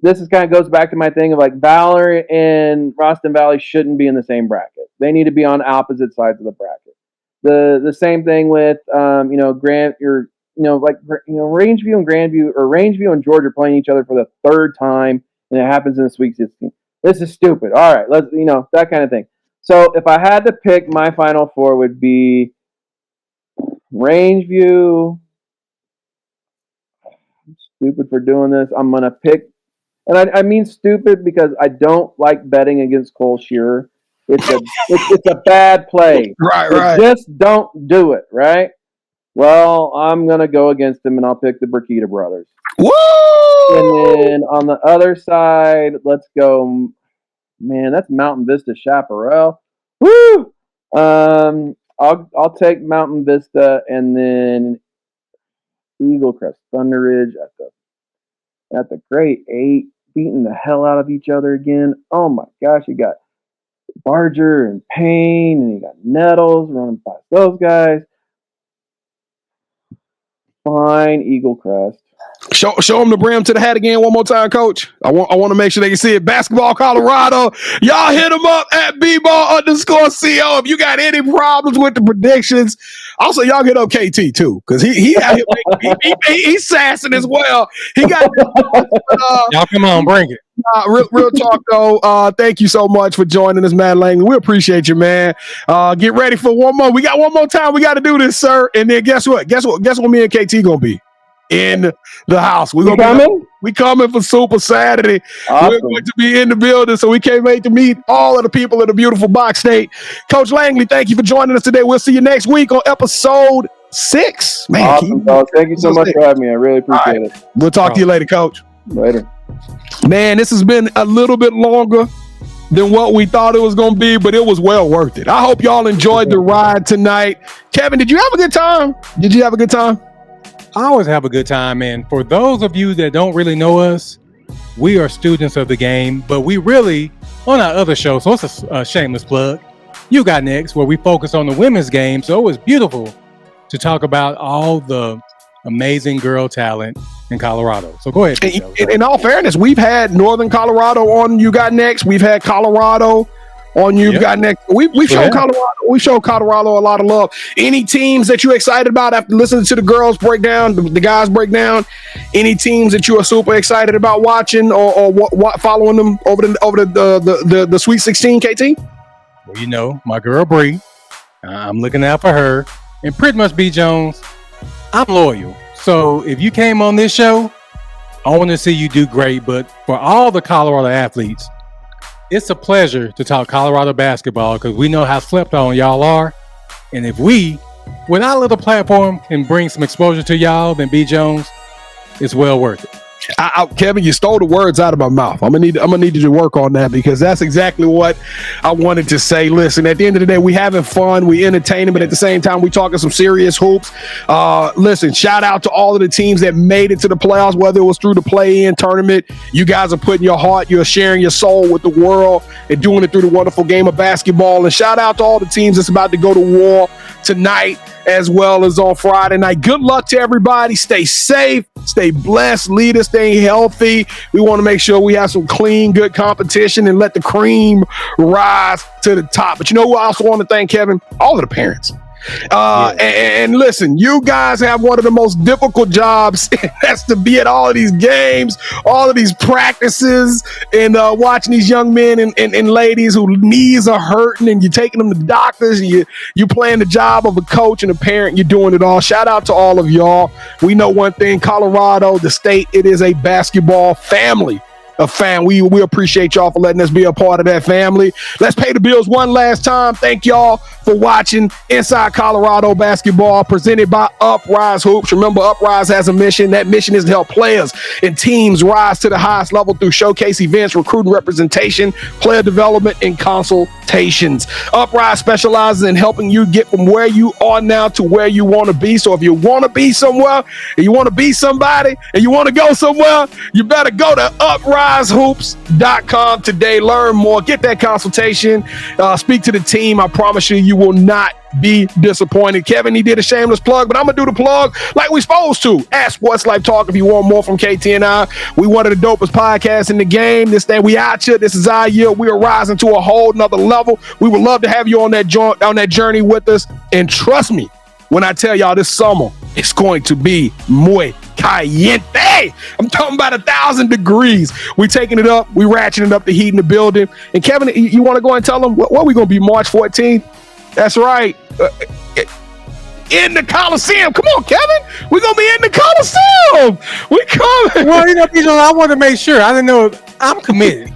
[SPEAKER 6] this is kind of goes back to my thing of like Valor and Roston Valley shouldn't be in the same bracket. They need to be on opposite sides of the bracket. The same thing with Rangeview and Grandview, or Rangeview and Georgia playing each other for the third time, and it happens in the Sweet 16. This is stupid. All right, let's that kind of thing. So if I had to pick, my Final Four would be Rangeview. I'm stupid for doing this. I'm gonna pick. And I mean stupid because I don't like betting against Cole Shearer. It's a bad play.
[SPEAKER 1] Right.
[SPEAKER 6] Just don't do it, right? Well, I'm going to go against him, and I'll pick the Burkita brothers.
[SPEAKER 1] Woo!
[SPEAKER 6] And then on the other side, let's go. Man, that's Mountain Vista Chaparral. Woo! I'll take Mountain Vista, and then Eagle Crest Thunder Ridge at the Great 8, beating the hell out of each other again. Oh my gosh, you got Barger and Payne, and you got Nettles running past those guys. Fine, Eagle Crest.
[SPEAKER 1] Show them the brim to the hat again one more time, Coach. I want to make sure they can see it. Basketball Colorado. Y'all hit them up at bball_CO if you got any problems with the predictions. Also, y'all get up KT too, because he's sassing as well. He got
[SPEAKER 2] y'all come on, bring it.
[SPEAKER 1] Real talk though. Thank you so much for joining us, Matt Langley. We appreciate you, man. Get ready for one more. We got one more time. We got to do this, sir. And then guess what? Guess what me and KT gonna be in the house. We coming for Super Saturday. Awesome. We're going to be in the building, so we can't wait to meet all of the people in the beautiful Box State. Coach Langley, thank you for joining us today. We'll see you next week on episode 6. Man,
[SPEAKER 6] awesome, thank you so much for having me. I really appreciate it.
[SPEAKER 1] We'll talk to you later, Coach.
[SPEAKER 6] Later.
[SPEAKER 1] Man, this has been a little bit longer than what we thought it was going to be, but it was well worth it. I hope y'all enjoyed the ride tonight. Kevin, did you have a good time?
[SPEAKER 2] I always have a good time, and for those of you that don't really know us, we are students of the game, but we really, on our other show, so it's a shameless plug, You Got Next, where we focus on the women's game, so it was beautiful to talk about all the amazing girl talent in Colorado. So go ahead.
[SPEAKER 1] In all fairness, we've had Northern Colorado on You Got Next. We've had Colorado on You Got Next. We showed Colorado. We showed Colorado a lot of love. Any teams that you're excited about after listening to the girls break down, the guys break down? Any teams that you are super excited about watching or what following them over the Sweet 16, KT?
[SPEAKER 2] Well, you know, my girl Bree. I'm looking out for her, and pretty much B Jones. I'm loyal. So if you came on this show, I want to see you do great. But for all the Colorado athletes, it's a pleasure to talk Colorado basketball because we know how slept on y'all are. And if we, with our little platform, can bring some exposure to y'all, then B Jones, it's well worth it.
[SPEAKER 1] Kevin, you stole the words out of my mouth. I'm gonna need you to work on that because that's exactly what I wanted to say. Listen, at the end of the day, we having fun, we entertaining, but at the same time, we talking some serious hoops. Listen, shout out to all of the teams that made it to the playoffs, whether it was through the play-in tournament. You guys are putting your heart, you're sharing your soul with the world and doing it through the wonderful game of basketball. And shout out to all the teams that's about to go to war tonight as well as on Friday night. Good luck to everybody. Stay safe, stay blessed, leaders, stay healthy. We want to make sure we have some clean, good competition and let the cream rise to the top. But you know who I also want to thank, Kevin? All of the parents. And listen, you guys have one of the most difficult jobs. That's to be at all of these games, all of these practices, and watching these young men and ladies whose knees are hurting, and you're taking them to doctors, and you playing the job of a coach and a parent. You're doing it all. Shout out to all of y'all. We know one thing: Colorado, the state, it is a basketball family. A fan. We appreciate y'all for letting us be a part of that family. Let's pay the bills one last time. Thank y'all for watching Inside Colorado Basketball, presented by Uprise Hoops. Remember, Uprise has a mission. That mission is to help players and teams rise to the highest level through showcase events, recruiting, representation, player development, and consultations. Uprise specializes in helping you get from where you are now to where you want to be. So if you want to be somewhere, and you want to be somebody, and you want to go somewhere, you better go to Uprise UpriseHoops.com today. Learn more. Get that consultation. Speak to the team. I promise you, you will not be disappointed. Kevin, he did a shameless plug, but I'm going to do the plug like we supposed to. Ask Sports Life Talk if you want more from KT and I. We one of the dopest podcasts in the game. This day we out here. This is our year. We are rising to a whole nother level. We would love to have you on that journey with us. And trust me, when I tell y'all this summer, it's going to be muy caliente. I'm talking about 1,000 degrees. We taking it up. We ratcheting up the heat in the building. And Kevin, you want to go and tell them what we going to be March 14th? That's right. In the Coliseum. Come on, Kevin. We're going to be in the Coliseum. We coming.
[SPEAKER 2] Well, I want to make sure. I didn't know. I'm committed.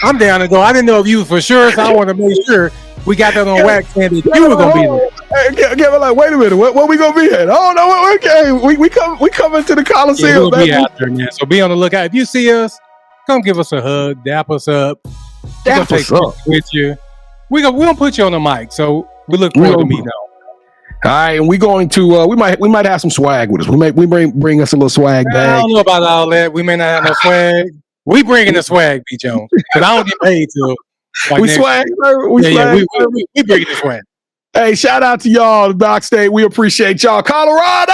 [SPEAKER 2] I'm down to go. I didn't know if you were for sure, so I want to make sure we got that on wax and that you were going to be there.
[SPEAKER 1] Hey, Kevin, like, wait a minute. What we going to be at? Oh, no, okay. We coming to the Coliseum,
[SPEAKER 2] we'll
[SPEAKER 1] baby.
[SPEAKER 2] be out there, man. So be on the lookout. If you see us, come give us a hug. Dap us up.
[SPEAKER 1] Dap us up.
[SPEAKER 2] With you. We're going to put you on the mic, so we look forward to meeting y'all.
[SPEAKER 1] All right, and we're going to we might have some swag with us. We bring us a little swag bag.
[SPEAKER 2] I don't know about all that. We may not have no swag. We bringing the swag, B. Jones, because I don't get paid to. Like
[SPEAKER 1] we swag. We
[SPEAKER 2] bringing the swag.
[SPEAKER 1] Hey, shout out to y'all, Doc State. We appreciate y'all. Colorado!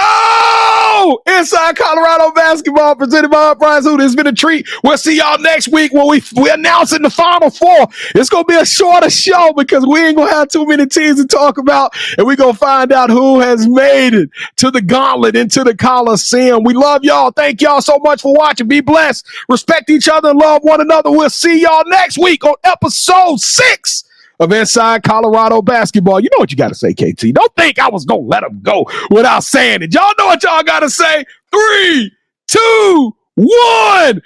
[SPEAKER 1] Inside Colorado basketball presented by Uprise Hoops. It's been a treat. We'll see y'all next week when we announcing the Final Four. It's going to be a shorter show because we ain't going to have too many teams to talk about, and we're going to find out who has made it to the gauntlet, into the Coliseum. We love y'all. Thank y'all so much for watching. Be blessed. Respect each other and love one another. We'll see y'all next week on episode 6 of Inside Colorado Basketball. You know what you got to say, KT. Don't think I was going to let them go without saying it. Y'all know what y'all got to say. 3, 2, 1.
[SPEAKER 7] To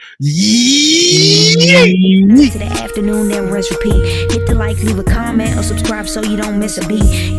[SPEAKER 7] the afternoon, then rest repeat. Hit the like, leave a comment, or subscribe so you don't miss a beat. You